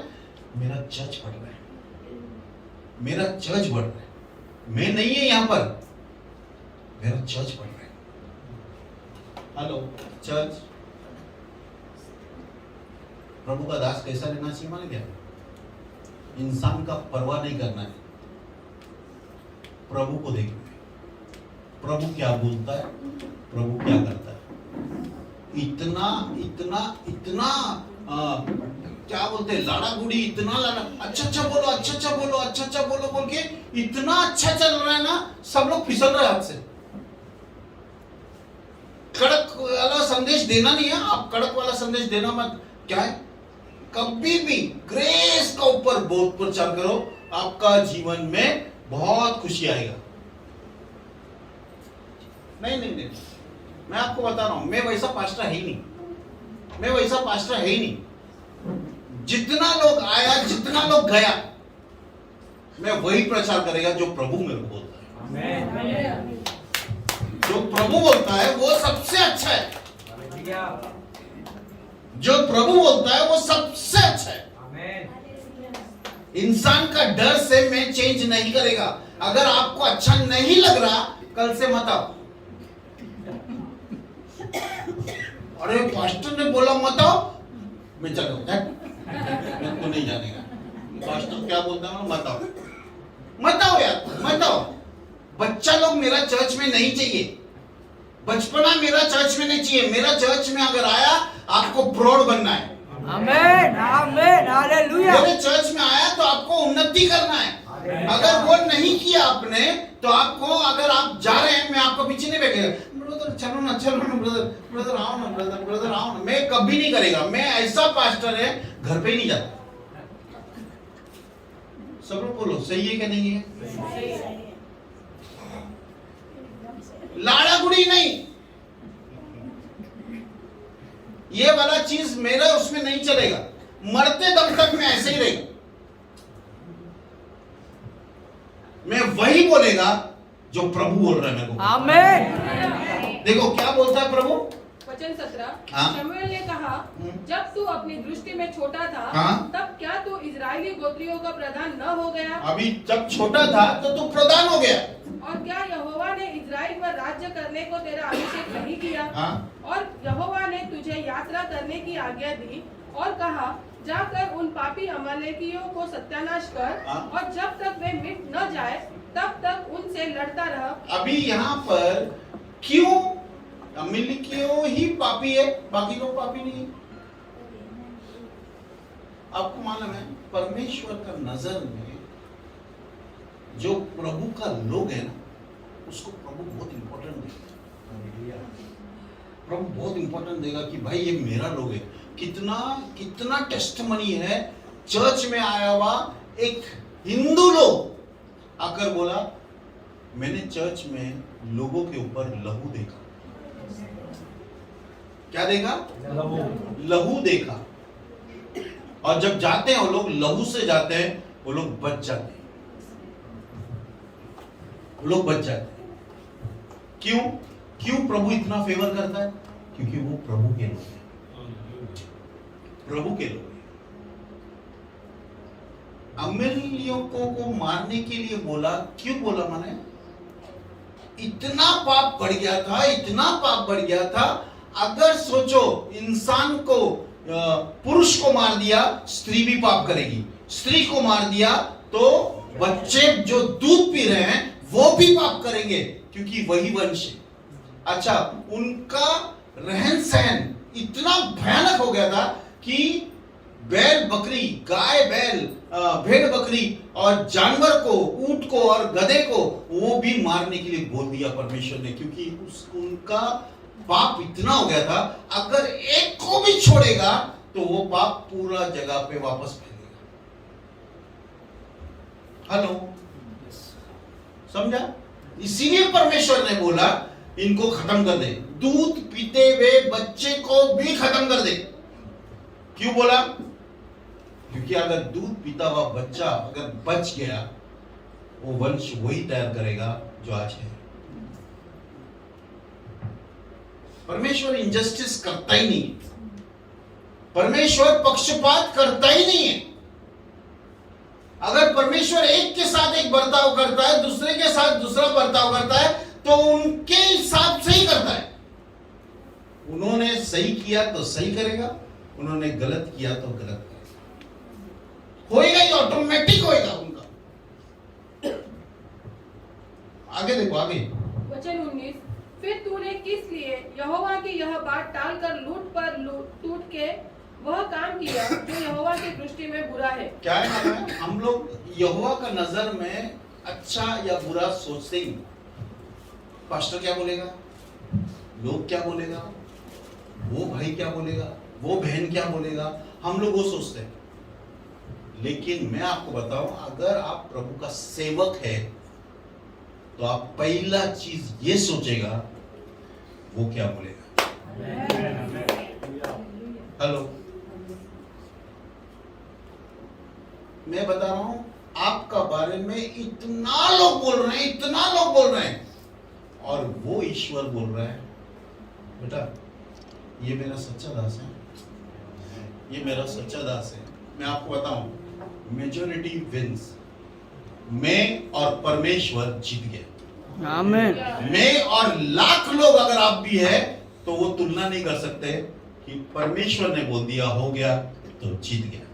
मेरा चर्च बढ़ रहा है, मेरा चर्च बढ़ रहा है, मैं नहीं है यहां पर, मेरा चर्च बढ़ रहा है। हेलो चर्च, प्रभु का दास कैसा रहना चाहिए माने? क्या इंसान का परवाह नहीं करना है, प्रभु को देखना है, प्रभु क्या बोलता है, प्रभु क्या करता है। इतना क्या बोलते हैं, लाड़ा गुड़ी, इतना लाड़ा, अच्छा बोलो बोल के इतना अच्छा चल रहा है ना, सब लोग फिसल रहे हाथ से। कड़क वाला संदेश देना नहीं है, आप कड़क वाला संदेश देना मत। क्या है, कभी भी ग्रेस का ऊपर बहुत प्रचार करो, आपका जीवन में बहुत खुशी आएगा। नहीं, मैं आपको बता रहा हूं, मैं वैसा पास्टर है ही नहीं, जितना लोग आया, जितना लोग गया, मैं वही प्रचार करेगा जो प्रभु मेरे को बोलता है। जो प्रभु बोलता है वो सबसे अच्छा है, जो प्रभु बोलता है वो सबसे अच्छा है। इंसान का डर से मैं चेंज नहीं करेगा। अगर आपको अच्छा नहीं लग रहा, कल से मत आओ। अरे पास्टर ने बोला मत आओ, मैं चलो मैं तो नहीं जानेगा। पास्टर क्या बोलता है, मत आओ यार, मत आओ। बच्चा लोग मेरा चर्च में नहीं चाहिए, बचपना मेरा चर्च में नहीं चाहिए। मेरा चर्च में अगर आया, आपको प्रौढ़ बनना है। आमेन, आमेन, हालेलुया। मेरे चर्च में आया तो आपको उन्नति करना है। अगर वो नहीं किया आपने, तो आपको, अगर आप जा रहे हैं, मैं आपको पीछे नहीं बैठेगा, ब्रदर चलो ना ब्रदर आओ ना, ब्रदर आओ ना। मैं कभी नहीं करेगा। मैं ऐसा पास्टर है, घर पे ही नहीं जाता। सब लोग बोलो सही है कि नहीं है? लाड़ागुड़ी नहीं, ये वाला चीज मेरा उसमें नहीं चलेगा, मरते दम तक मैं ऐसे ही रहेगा। मैं वही बोलेगा जो प्रभु बोल रहा है मेरे को। आमेन। देखो क्या बोलता है प्रभु, वचन 17, हाँ? शमूएल ने कहा, जब तू अपनी दृष्टि में छोटा था, हाँ? तब क्या तू इजरायली गोत्रियों का प्रधान न हो गया? अभी जब छोटा था तो तू प्रधान हो गया। और क्या यहोवा ने इजराइल पर राज्य करने को तेरा अभिषेक नहीं किया? हाँ? और यहोवा ने तुझे यात्रा करने की आज्ञा दी और कहा, जाकर उन पापी अमालेकियों को सत्यानाश कर, हाँ? और जब तक वे मिट न जाए तब तक उनसे लड़ता रह। अभी यहाँ पर क्यों अमालेकियों ही पापी है, बाकी लोग पापी नहीं है? आपको मालूम है परमेश्वर का नजर में जो प्रभु का लोग है ना, उसको प्रभु बहुत इंपॉर्टेंट देगा। प्रभु बहुत इंपॉर्टेंट देगा कि भाई ये मेरा लोग है। कितना कितना टेस्टमनी है, चर्च में आया हुआ एक हिंदू लोग आकर बोला, मैंने चर्च में लोगों के ऊपर लहू देखा। क्या देखा? लहू देखा। और जब जाते हैं वो लोग, लहू से जाते हैं, वो लोग बच जाते हैं, वो लोग बच जाते हैं। क्यों? क्यों प्रभु इतना फेवर करता है? क्योंकि वो प्रभु के लोग हैं, प्रभु के लोग। अमालेकियों को मारने के लिए बोला, क्यों बोला? माने इतना पाप बढ़ गया था, इतना पाप बढ़ गया था। अगर सोचो इंसान को, पुरुष को मार दिया, स्त्री भी पाप करेगी। स्त्री को मार दिया तो बच्चे जो दूध पी रहे हैं वो भी पाप करेंगे, क्योंकि वही वंश है। अच्छा, उनका रहन सहन इतना भयानक हो गया था कि बैल बकरी, गाय बैल, भेड़ बकरी और जानवर को, ऊंट को और गधे को वो भी मारने के लिए बोल दिया परमेश्वर ने, क्योंकि उनका पाप इतना हो गया था। अगर एक को भी छोड़ेगा तो वो पाप पूरा जगह पे वापस फैलेगा। हेलो, समझा? इसीलिए परमेश्वर ने बोला इनको खत्म कर दे, दूध पीते हुए बच्चे को भी खत्म कर दे। क्यों बोला? क्योंकि अगर दूध पीता हुआ बच्चा अगर बच गया, वो वंश वही तैयार करेगा जो आज है। परमेश्वर इंजस्टिस करता ही नहीं, परमेश्वर पक्षपात करता ही नहीं है। अगर परमेश्वर एक के साथ एक बर्ताव करता है, दूसरे के साथ दूसरा बर्ताव करता है, तो उनके हिसाब से ही करता है। उन्होंने सही किया तो सही करेगा, उन्होंने गलत किया तो गलत करेगा। होएगा ही, ऑटोमेटिक होएगा उनका। आगे देखो, आगे वचन 19, फिर तूने किस लिए यहोवा की यह बात टालकर लूट पर टूट के वह काम किया जो यहोवा की दृष्टि में बुरा है? क्या है? हम लोग यहोवा का नजर में अच्छा या बुरा सोचते ही। पास्टर क्या बोलेगा, लोग क्या बोलेगा, वो भाई क्या बोलेगा, वो बहन क्या बोलेगा, हम लोग वो सोचते हैं। लेकिन मैं आपको बताऊं, अगर आप प्रभु का सेवक है तो आप पहला चीज ये सोचेगा वो क्या बोलेगा। हेलो, मैं बता रहा हूं आपका बारे में इतना लोग बोल रहे हैं, इतना लोग बोल रहे हैं, और वो ईश्वर बोल रहा है, बेटा ये मेरा सच्चा दास है, ये मेरा सच्चा दास है। मैं आपको बताऊं, मेजॉरिटी विंस। मैं और परमेश्वर जीत गए। आमेन। मैं और लाख लोग अगर आप भी है तो वो तुलना नहीं कर सकते कि परमेश्वर ने बोल दिया हो गया तो जीत गया।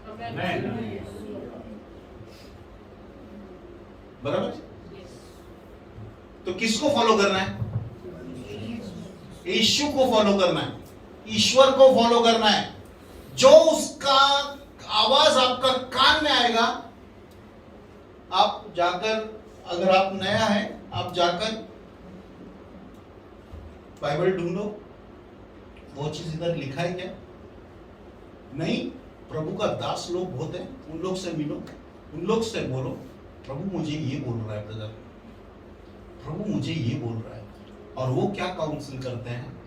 बराबर? तो किसको फॉलो करना है? यीशु को फॉलो करना है, ईश्वर को फॉलो करना है। जो उसका आवाज आपका कान में आएगा, आप जाकर, अगर आप नया है, आप जाकर बाइबल ढूंढो, वो चीज इधर लिखा है क्या? नहीं, प्रभु का दास लोग बहुत हैं, उन लोग से मिलो, उन लोग से बोलो, प्रभु मुझे ये बोल रहा है ब्रदर, प्रभु मुझे ये बोल रहा है। और वो क्या काउंसिल करते हैं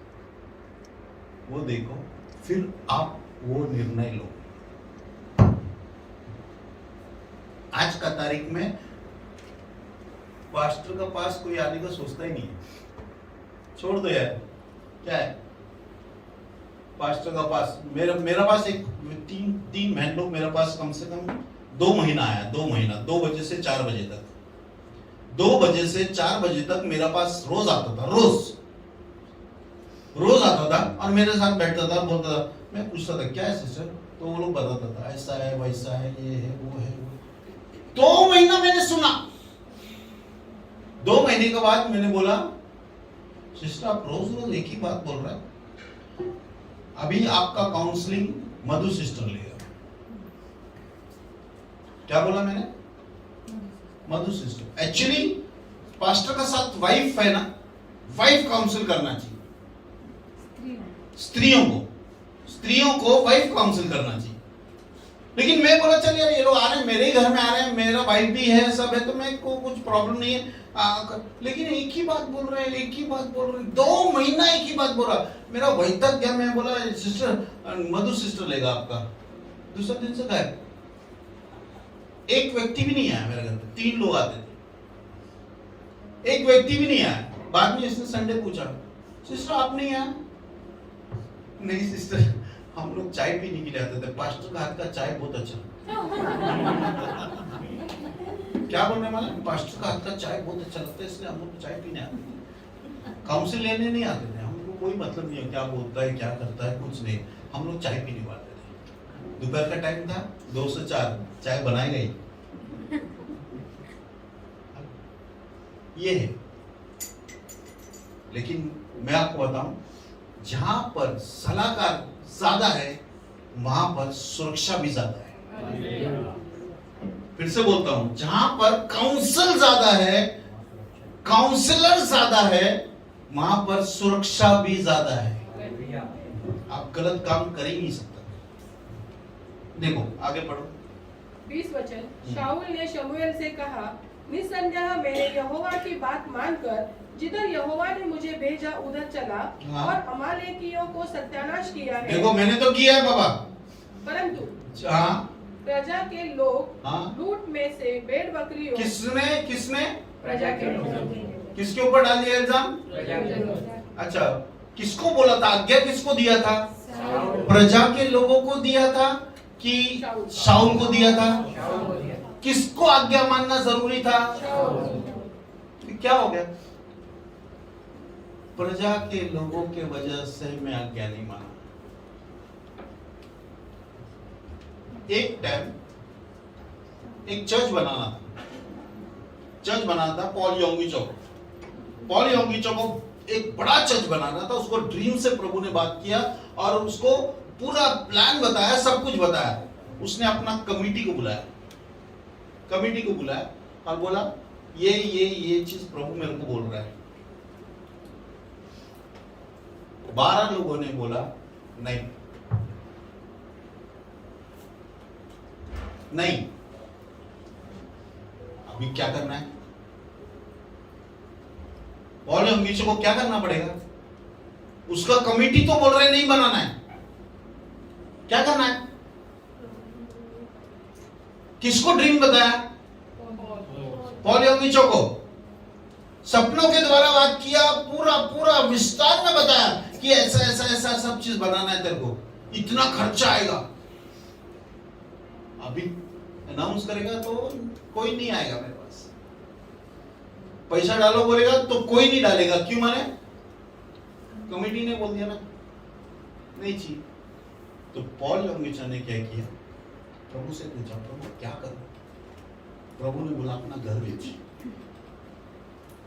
वो देखो, फिर आप वो निर्णय लो। आज का तारीख में पास्टर का पास कोई आने का सोचता ही नहीं है। छोड़ दो यार, क्या है पास्टर का पास। मेरा पास एक तीन बहन लोग मेरे पास कम से कम 2 महीना आया। 2 महीना 2 बजे से 4 बजे तक, 2 बजे से 4 बजे तक मेरा पास रोज आता था। रोज आता था और मेरे साथ बैठता था, बोलता था। मैं पूछता था क्या है सिस्टर, तो वो लोग बताता था ऐसा है वैसा है, ये है वो है। 2 महीना मैंने सुना। 2 महीने के बाद मैंने बोला सिस्टर आप रोज एक ही बात बोल रहे हैं, अभी आपका काउंसलिंग मधु सिस्टर लेगा। क्या बोला मैंने? मधु सिस्टर। एक्चुअली पास्टर का साथ वाइफ है ना, वाइफ काउंसिल करना चाहिए। स्त्रियों को वाइफ काउंसिल करना चाहिए। लेकिन मैं बोला चल यार ये लोग आ रहे हैं, मेरे ही घर में आ रहे हैं, मेरा वाइफ भी है, सब है, तो मैं को कुछ प्रॉब्लम नहीं है। लेकिन एक ही बात बोल रहे हैं, एक ही बात बोल रहे हैं। 2 महीना एक ही बात बोला। मेरा वही तक गया। मैं बोला सिस्टर मधु सिस्टर लेगा आपका। दूसरा दिन से गायब। एक व्यक्ति भी नहीं आया मेरे घर पे। 3 लोग आते थे, एक व्यक्ति भी नहीं आया। बाद में इसने संडे पूछा सिस्टर आप नहीं आया? नहीं सिस्टर, हम लोग चाय पीने के लिए आते थे, पास्टर का हाथ का चाय बहुत अच्छा। क्या बोलने वाला? पास्टर का हाथ का चाय बहुत अच्छा लगता है, इसलिए हम लोग चाय पीने आते थे। काउंसिल लेने नहीं आते थे, हमको कोई मतलब नहीं है क्या बोलता है क्या करता है, कुछ नहीं। हम लोग चाय पीने वाले थे। दोपहर का टाइम था, 2 से 4 चाय बनाई गई। ये है। लेकिन मैं आपको बताऊं, जहां पर सलाहकार ज्यादा है वहां पर सुरक्षा भी ज्यादा है। फिर से बोलता हूं, जहां पर काउंसिल ज्यादा है, काउंसलर ज्यादा है, वहां पर सुरक्षा भी ज्यादा है। आप गलत काम कर ही नहीं सकते। देखो आगे पढ़ो। 20 वचन। शाऊल ने शमूएल से कहा, निस्संदेह मैंने यहोवा की बात मानकर जिधर यहोवा ने मुझे भेजा उधर चला। हाँ। और अमालेकियों को सत्यानाश किया है। देखो मैंने तो किया है बाबा, परंतु प्रजा के लोग लूट में से भेड़ बकरियों। किसने प्रजा के लोग। किसके ऊपर डाल दिया इल्जाम? अच्छा, किसको बोला था? आज्ञा किसको दिया था? प्रजा के लोगों को दिया था कि शाऊल को दिया था? किसको आज्ञा मानना जरूरी था? क्या हो गया? प्रजा के लोगों के वजह से मैं आज्ञा नहीं माना। एक टाइम एक चर्च बनाना था पॉल योंगी चौक को एक बड़ा चर्च बनाना था। उसको ड्रीम से प्रभु ने बात किया और उसको पूरा प्लान बताया, सब कुछ बताया। उसने अपना कमिटी को बुलाया और बोला ये चीज प्रभु मेरे को बोल रहा है। 12 लोगों ने बोला नहीं। अभी क्या करना है? पॉल योंगी को क्या करना पड़ेगा? उसका कमिटी तो बोल रहे नहीं बनाना है। क्या करना है? किसको ड्रीम बताया? पॉल योंगी को सपनों के द्वारा बात किया, पूरा विस्तार में बताया कि ऐसा सब चीज बनाना है तेरे को, इतना खर्चा आएगा। अभी अनाउंस करेगा तो कोई नहीं आएगा मेरे पास। पैसा डालो बोलेगा तो कोई नहीं डालेगा। क्यों? माने कमेटी ने बोल दिया ना, नहीं चाहिए। तो पॉल योंगिचा ने क्या किया? प्रभु से पूछा, प्रभु क्या करूं? प्रभु ने बोला अपना घर बेच,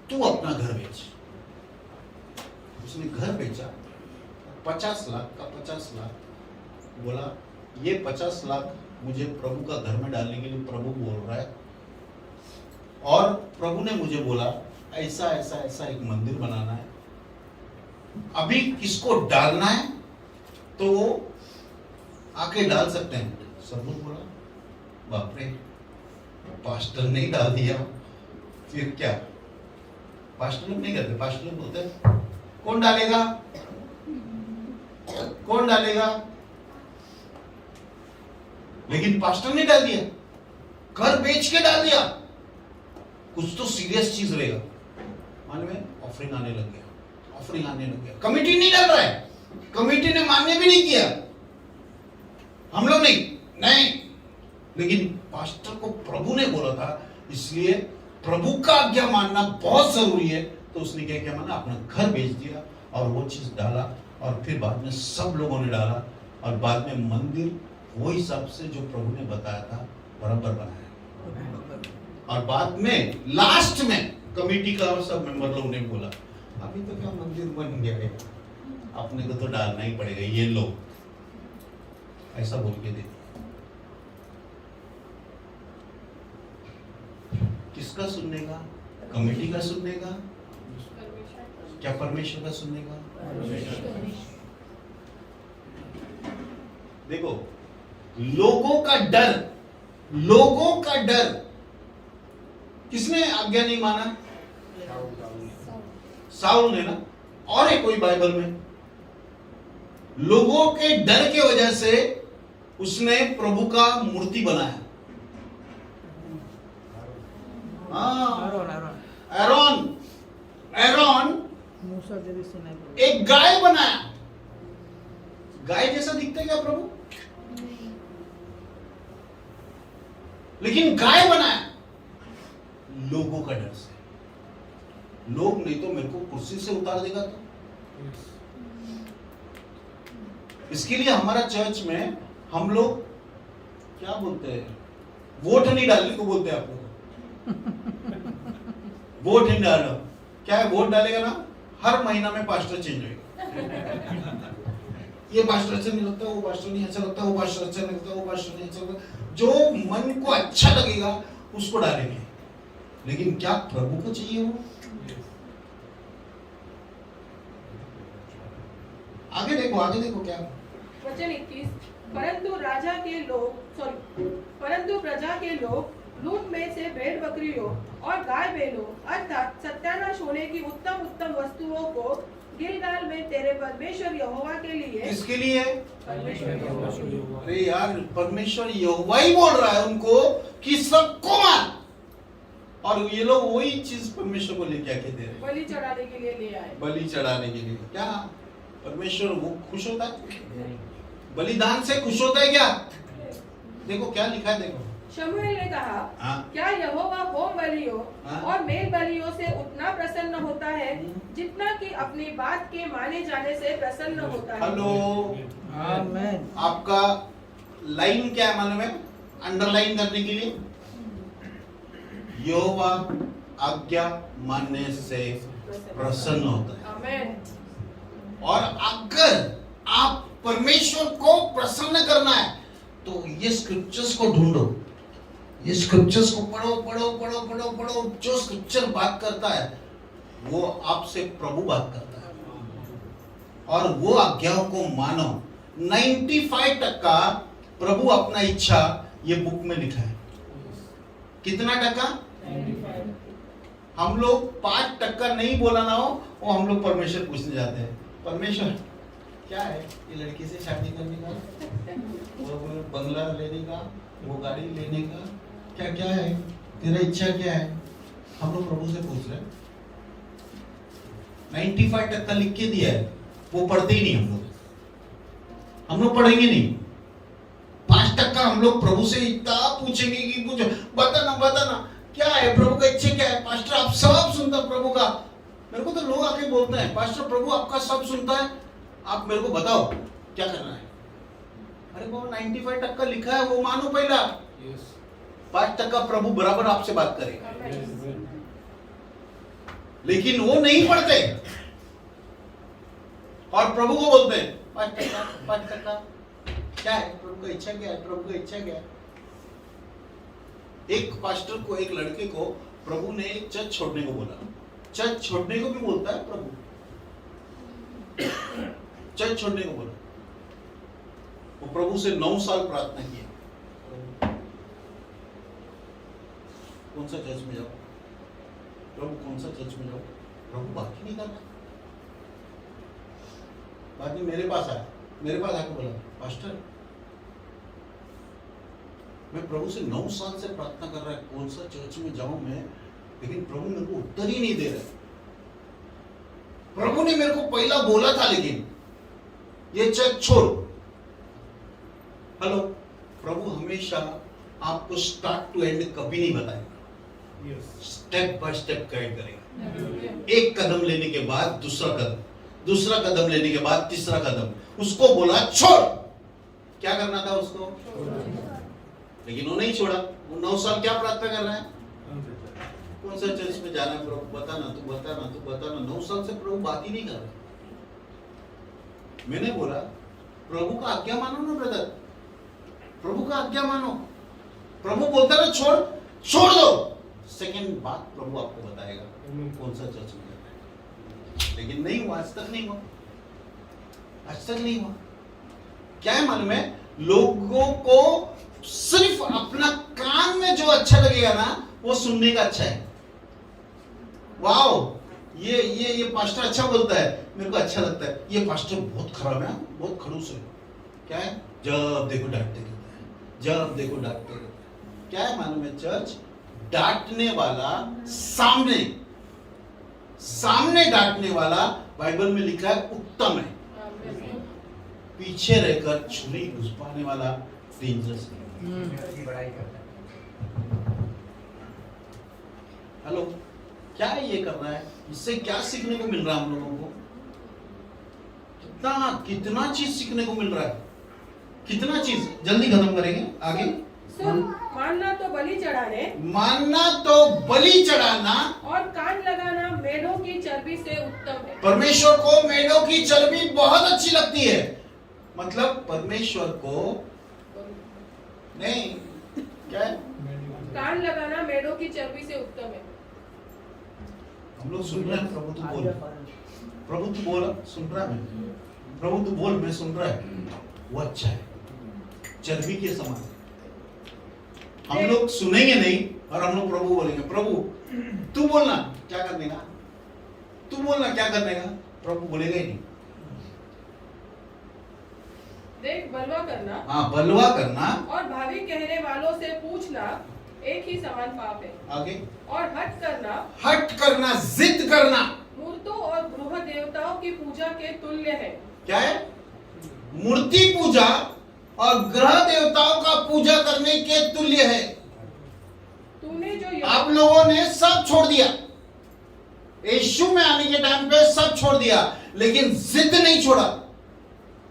तू अपना घर बेच। उसने घर बेचा, 50 लाख का 50 लाख। बोला ये 50 लाख मुझे प्रभु का घर में डालने के लिए प्रभु बोल रहा है, और प्रभु ने मुझे बोला ऐसा एक मंदिर बनाना है। अभी किसको डालना है तो वो आके डाल सकते हैं। सब लोग बोला बाप रे, पास्टर नहीं डाल दिया, फिर क्या? पास्टर लोग नहीं करते, पास्टर लोग बोलते हैं कौन डालेगा, कौन डालेगा, लेकिन पास्टर ने डाल दिया, घर बेच के डाल दिया। कुछ तो सीरियस चीज रहेगा, मालूम है, ऑफरिंग आने लग गया, ऑफरिंग आने लग गया, कमिटी नहीं डाल रहा है, कमिटी ने मान्य भी नहीं किया, हम लोग नहीं, लेकिन पास्टर को प्रभु ने बोला था, इसलिए प्रभु का आज्ञा मानना बहुत जरूरी है। तो उसने क्या माना, अपना घर बेच दिया और वो चीज डाला, और फिर बाद में सब लोगों ने डाला, और बाद में मंदिर वो हिसाब से जो प्रभु ने बताया था बराबर बनाया। और बाद में लास्ट में कमेटी का और सब मेंबर लोगों ने बोला अभी तो क्या मंदिर बन गया है, अपने को तो डालना ही पड़ेगा, ये लो, ऐसा बोल के दे। किसका सुनने का, कमेटी का सुनने का, क्या परमेश्वर का सुनने का? देखो, लोगों का डर किसने आज्ञा नहीं माना? साउल ने ना। और है कोई बाइबल में, लोगों के डर के वजह से उसने प्रभु का मूर्ति बनाया। एरोन एक गाय बनाया। गाय जैसा दिखता है क्या प्रभु? लेकिन गाय बनाया लोगों का डर से। लोग नहीं तो मेरे को कुर्सी से उतार देगा। तो इसके लिए हमारा चर्च में हम लोग क्या बोलते हैं, वोट नहीं डालने को बोलते हैं। आप लोग वोट नहीं डालो, क्या है, वोट डालेगा ना, हर महीना में पास्टर चेंज होगा। ये पास्टर अच्छा नहीं लगता, वो पास्टर नहीं अच्छा लगता, वो पास्टर अच्छा नहीं लगता, वो पास्टर नहीं अच्छा लगता। जो मन को अच्छा लगेगा उसको डालेंगे, लेकिन क्या प्रभु को चाहिए वो? आगे देखो क्या वचन 21, परंतु प्रजा के लोग लूट में से भेड़ बकरियों और गाय बैलों अर्थात सत्यानाश होने की उत्तम उत्तम वस्तुओं को गिलगाल में तेरे परमेश्वर यहोवा के लिए। किसके लिए? परमेश्वर। अरे यार, परमेश्वर यहोवा ही बोल रहा है उनको कि सबको मार, और ये लोग वही चीज परमेश्वर को लेके आके दे रहे हैं, बलि चढ़ाने के लिए ले आए। बलि चढ़ाने के लिए। क्या परमेश्वर वो खुश होता है? बलिदान से खुश होता है क्या? देखो क्या लिखा है, देखो। शमूएल ने कहा, क्या यहोवा होम बलियों और मेल बलियों से उतना प्रसन्न होता है जितना कि अपनी बात के माने जाने से प्रसन्न होता है? हेलो, आमेन। आपका लाइन क्या है मालूम है? अंडरलाइन करने के लिए, यहोवा आज्ञा मानने से प्रसन्न होता है। आमेन। और अगर आप परमेश्वर को प्रसन्न करना है तो ये स्क्रिप्चर्स को ढूंढो, ये स्क्रिप्चर्स को पढ़ो। जो स्क्रिप्चर बात करता है वो आपसे प्रभु बात करता है, और वो आज्ञाओं को मानो। 95% प्रभु अपना इच्छा ये बुक में लिखा है। कितना टका? 95। हम लोग 5% नहीं बोला ना हो, वो हम लोग परमेश्वर पूछने जाते हैं, परमेश्वर क्या है, ये लड़की से शादी करने का, वो बंगला लेने का, वो गाड़ी लेने का, क्या क्या है, तेरा इच्छा क्या है? हम लोग प्रभु से पूछ रहे हैं। 95% लिख के दिया है, वो पढ़ते ही नहीं। हम लोग पढ़ेंगे नहीं। 5% हम लोग प्रभु से इतना पूछेंगे कि पूछो, बताना क्या है, प्रभु का इच्छा क्या है? पास्टर आप सब सुनता प्रभु का। मेरे को तो लोग आके बोलते हैं, पास्टर प्रभु आपका सब सुनता है, आप मेरे को बताओ क्या करना है। अरे वो 95% लिखा है, वो मानो पहला। 5% प्रभु बराबर आपसे बात करेगा, लेकिन वो नहीं पढ़ते और प्रभु को बोलते हैं 5% क्या है, प्रभु का इच्छा क्या है, प्रभु का इच्छा क्या है। एक पास्टर को, एक लड़के को प्रभु ने चर्च छोड़ने को बोला। चर्च छोड़ने को भी बोलता है प्रभु, चर्च छोड़ने को बोला। वो प्रभु से 9 साल प्रार्थना किया, कौन सा चर्च में जाओ प्रभु, कौन सा चर्च में जाओ। प्रभु बात ही नहीं कर रहा। बाद में मेरे पास आके बोला, पास्टर मैं प्रभु से 9 साल से प्रार्थना कर रहा है कौन सा चर्च में जाऊं मैं, लेकिन प्रभु मेरे को उत्तर ही नहीं दे रहे। प्रभु ने मेरे को पहला बोला था लेकिन ये चर्च छोड़। हेलो, प्रभु हमेशा आपको स्टार्ट टू एंड कभी नहीं बताएगा, स्टेप बाय स्टेप गाइड करेगा। एक कदम लेने के बाद दूसरा कदम लेने के बाद तीसरा कदम, उसको बोला छोड़। क्या करना था उसको, लेकिन वो नहीं छोड़ा। वो 9 साल क्या प्रार्थना कर रहा है, कौन सा चर्च में जाना है प्रभु, बताना तू बताना। 9 साल से प्रभु बात ही नहीं कर रहा। मैंने बोला प्रभु का आज्ञा मानो ना ब्रदर, प्रभु का आज्ञा मानो। प्रभु बोलता ना छोड़ दो, सेकंड बात प्रभु आपको बताएगा कौन सा चर्च में जाना है। लेकिन नहीं हुआ, आज तक नहीं हुआ। क्या है मालूम है, लोगों को सिर्फ अपना कान में जो अच्छा लगेगा ना वो सुनने का अच्छा है। वाओ, ये पास्टर अच्छा बोलता है, मेरे को अच्छा लगता है। ये पास्टर बहुत खराब है, बहुत खड़ूस है। क्या है, जब देखो डांटते रहता है। क्या है मालूम है, चर्च डांटने वाला सामने डांटने वाला बाइबल में लिखा है उत्तम है, पीछे रहकर छुरी घुसपाने वाला डेंजरस है। हेलो, क्या ये कर रहा है, इससे क्या सीखने को मिल रहा है हम लोगों को? कितना चीज सीखने को मिल रहा है, कितना चीज। जल्दी खत्म करेंगे आगे। मानना तो बलि चढ़ाना और कान लगाना मेढ़ों की चर्बी से उत्तम है। परमेश्वर को मेढ़ों की चर्बी बहुत अच्छी लगती है। मतलब परमेश्वर को नहीं, क्या है, कान लगाना मेढ़ों की चर्बी से उत्तम है। हम लोग सुन रहे हैं, प्रभु तू बोल, सुन रहा है, प्रभु तू बोल, मैं सुन रहा है। वो अच्छा है, चर्बी के समान। हम लोग सुनेंगे नहीं और हम लोग प्रभु बोलेंगे, प्रभु तू बोलना क्या करने का, प्रभु बोलेगा ही नहीं। देख, बलवा करना, बलवा करना और भावी कहने वालों से पूछना एक ही समान पाप है। आगे, और हट करना, जिद करना मूर्तों और गृह देवताओं की पूजा के तुल्य है। क्या है, मूर्ति पूजा और ग्रह देवताओं का पूजा करने के तुल्य है। तूने जो आप लोगों ने सब छोड़ दिया, यीशु में आने के टाइम पे सब छोड़ दिया, लेकिन जिद नहीं छोड़ा।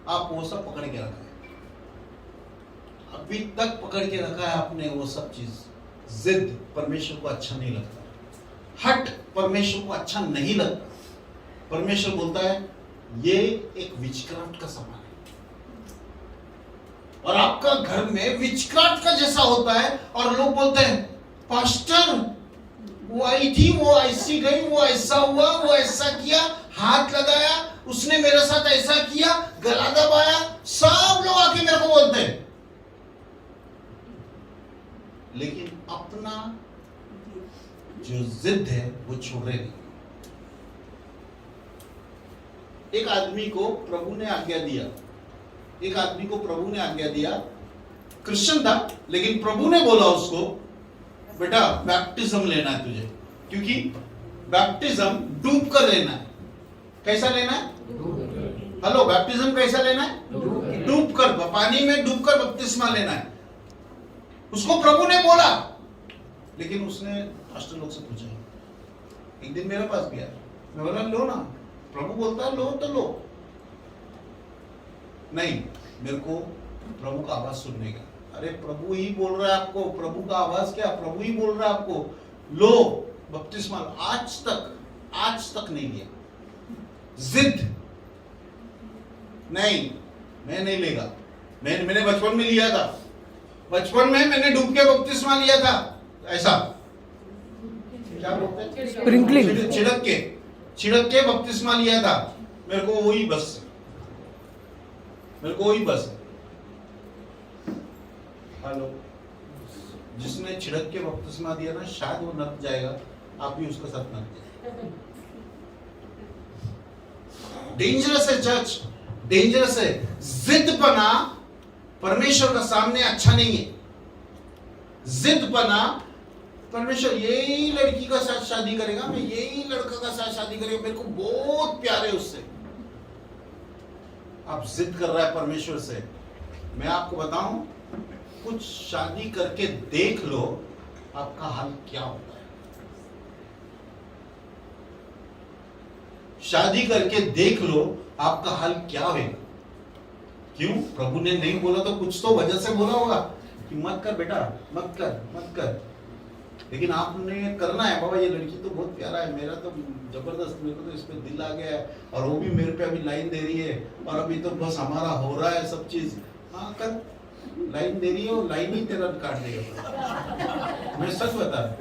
आप वो सब पकड़ के रखा है, अभी तक पकड़ के रखा है आपने वो सब चीज। जिद परमेश्वर को अच्छा नहीं लगता, हट परमेश्वर को अच्छा नहीं लगता। परमेश्वर बोलता है ये एक विचक्राफ्ट का समान है, और आपका घर में विचक्राफ्ट का जैसा होता है। और लोग बोलते हैं पास्टर वो आई थी, वो ऐसी गई, वो ऐसा हुआ, वो ऐसा किया, हाथ लगाया, उसने मेरे साथ ऐसा किया, गला दबाया। सब लोग आके मेरे को बोलते हैं, लेकिन अपना जो जिद है वो छोड़ रहे नहीं। एक आदमी को प्रभु ने आज्ञा दिया, क्रिश्चियन था, लेकिन प्रभु ने बोला उसको, बेटा बैप्टिज्म लेना है तुझे, क्योंकि बैप्टिज्म डूब कर लेना है। कैसा लेना है? हेलो, बैप्टिज्म कैसा लेना है? डूब कर, पानी में डूब कर बपतिस्मा लेना है। उसको प्रभु ने बोला, लेकिन उसने पास्टर लोग से पूछा। एक दिन मेरे पास गया, मैं बोला लो ना, प्रभु बोलता है लो तो लो। नहीं, मेरे को प्रभु का आवाज सुनने का। अरे प्रभु ही बोल रहा है आपको, प्रभु का आवाज क्या, प्रभु ही बोल रहा है आपको, लो बपतिस्मा। आज तक नहीं लिया। जिद नहीं, मैं नहीं लेगा। मैंने बचपन में लिया था, बचपन में मैंने डूब के बपतिस्मा लिया था। ऐसा क्या बोलते हैं, स्प्रिंकलिंग, छिड़क के बपतिस्मा लिया था। मेरे को वही बस हेलो, जिसने छिड़क के बपतिस्मा दिया ना, शायद वो नर्क जाएगा, आप भी उसके साथ नर्क जाएगा। डेंजरस है चर्च, डेंजरस है। जिद्दपना परमेश्वर का सामने अच्छा नहीं है। जिद्दपना, परमेश्वर यही लड़की का साथ शादी करेगा, मैं यही लड़का का साथ शादी करेगा, मेरे को बहुत प्यार है उससे। आप जिद कर रहा है परमेश्वर से। मैं आपको बताऊं, कुछ शादी करके देख लो आपका हाल क्या होता है। शादी करके देख लो आपका हाल क्या होगा। क्यों? प्रभु ने नहीं बोला तो कुछ तो वजह से बोला होगा कि मत कर बेटा, मत कर, मत कर। लेकिन आपने करना है। बाबा ये लड़की तो बहुत प्यारा है, मेरा तो जबरदस्त, मेरे को तो इस पे दिल आ गया है, और वो भी मेरे पे अभी लाइन दे रही है, और अभी तो बस हमारा हो रहा है सब चीज। हाँ कर, लाइन दे रही है, वो लाइन ही तेरा काट देगा। मैं सच बता रहा हूं,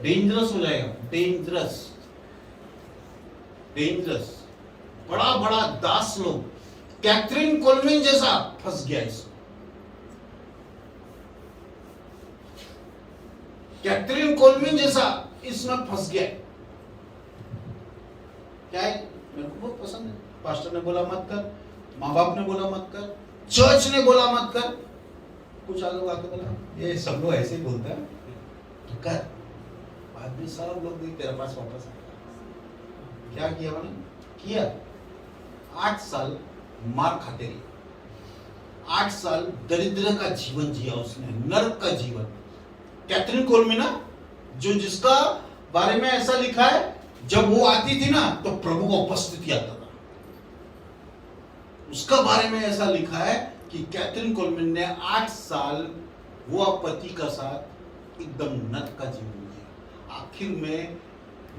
डेंजरस हो जाएगा, डेंजरस, डेंजरस। बड़ा बड़ा दास लोग, कैथरीन कोलमिन जैसा फंस गया इसमें। कैथरीन कोलमिन जैसा इसमें फंस गया। क्या है? मेरे को बहुत पसंद है। पास्टर ने बोला मत कर, माँ बाप ने बोला मत कर, चर्च ने बोला मत कर, कुछ लोग आके बोला, ये सब लोग ऐसे ही बोलते हैं, तो कर। बाद में सब लोग भी तेरे पास वापस आए। क्या किया मैंने? किया 8 साल मार खाते रही, 8 साल दरिद्र का जीवन जिया उसने, नरक का जीवन। कैथरीन कोलमिन, जो जिसका बारे में ऐसा लिखा है, जब वो आती थी ना तो प्रभु का उपस्थिति आता था। उसका बारे में ऐसा लिखा है कि कैथरीन कोलमिन ने 8 साल वो पति का साथ एकदम नरक का जीवन जिया। आखिर में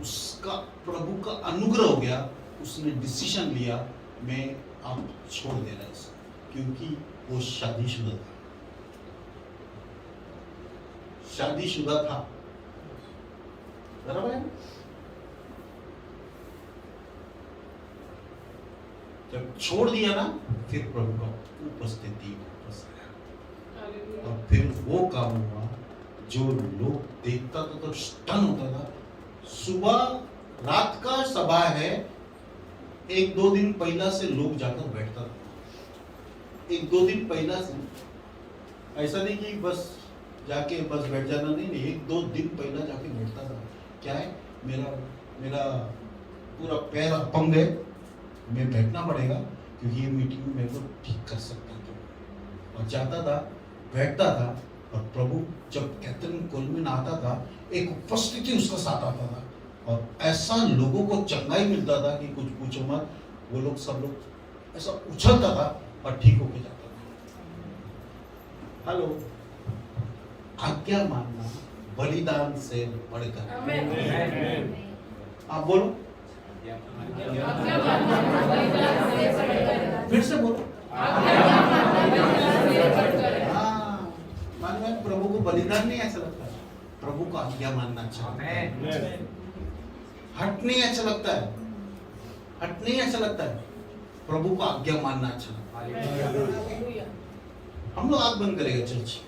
उसका प्रभु का अनुग्रह हो गया, उसने डिसीजन लिया मैं अब छोड़ देना इसे, क्योंकि वो शादीशुदा था, शादीशुदा था। बराबर है? जब छोड़ दिया ना, फिर प्रभु का उपस्थिति वापस आया, और फिर वो काम हुआ जो लोग देखता था तो स्टन होता था। सुबह रात का सभा है, 1-2 दिन पहला से लोग जाकर बैठता था। 1-2 दिन पहला से, ऐसा नहीं कि बस जाके बस बैठ जाना, नहीं, 1-2 दिन पहला जाके बैठता था। क्या है? मेरा पूरा पैर अपंग है, मैं बैठना पड़ेगा, क्योंकि ये मीटिंग में मेरे को ठीक कर सकता था। और जाता था, बैठता था, और प्रभु जब कैथरीन कोलमिन आता था, एक उपस्थिति उसका साथ आता था, और ऐसा लोगों को चंगाई मिलता था कि कुछ पूछो मत। वो लोग सब लोग ऐसा उछलता था और ठीक होके जाता था। हेलो, आज्ञा मानना बलिदान से बढ़कर। आप बोलो, फिर से बोलो। हाँ, मालूम है, प्रभु को बलिदान नहीं ऐसा लगता है, प्रभु को आज्ञा मानना अच्छा लगता है। हट नहीं अच्छा लगता है, हट नहीं अच्छा लगता है, प्रभु को आज्ञा मानना अच्छा लगता है। हम लोग आग बंद करेंगे चर्च।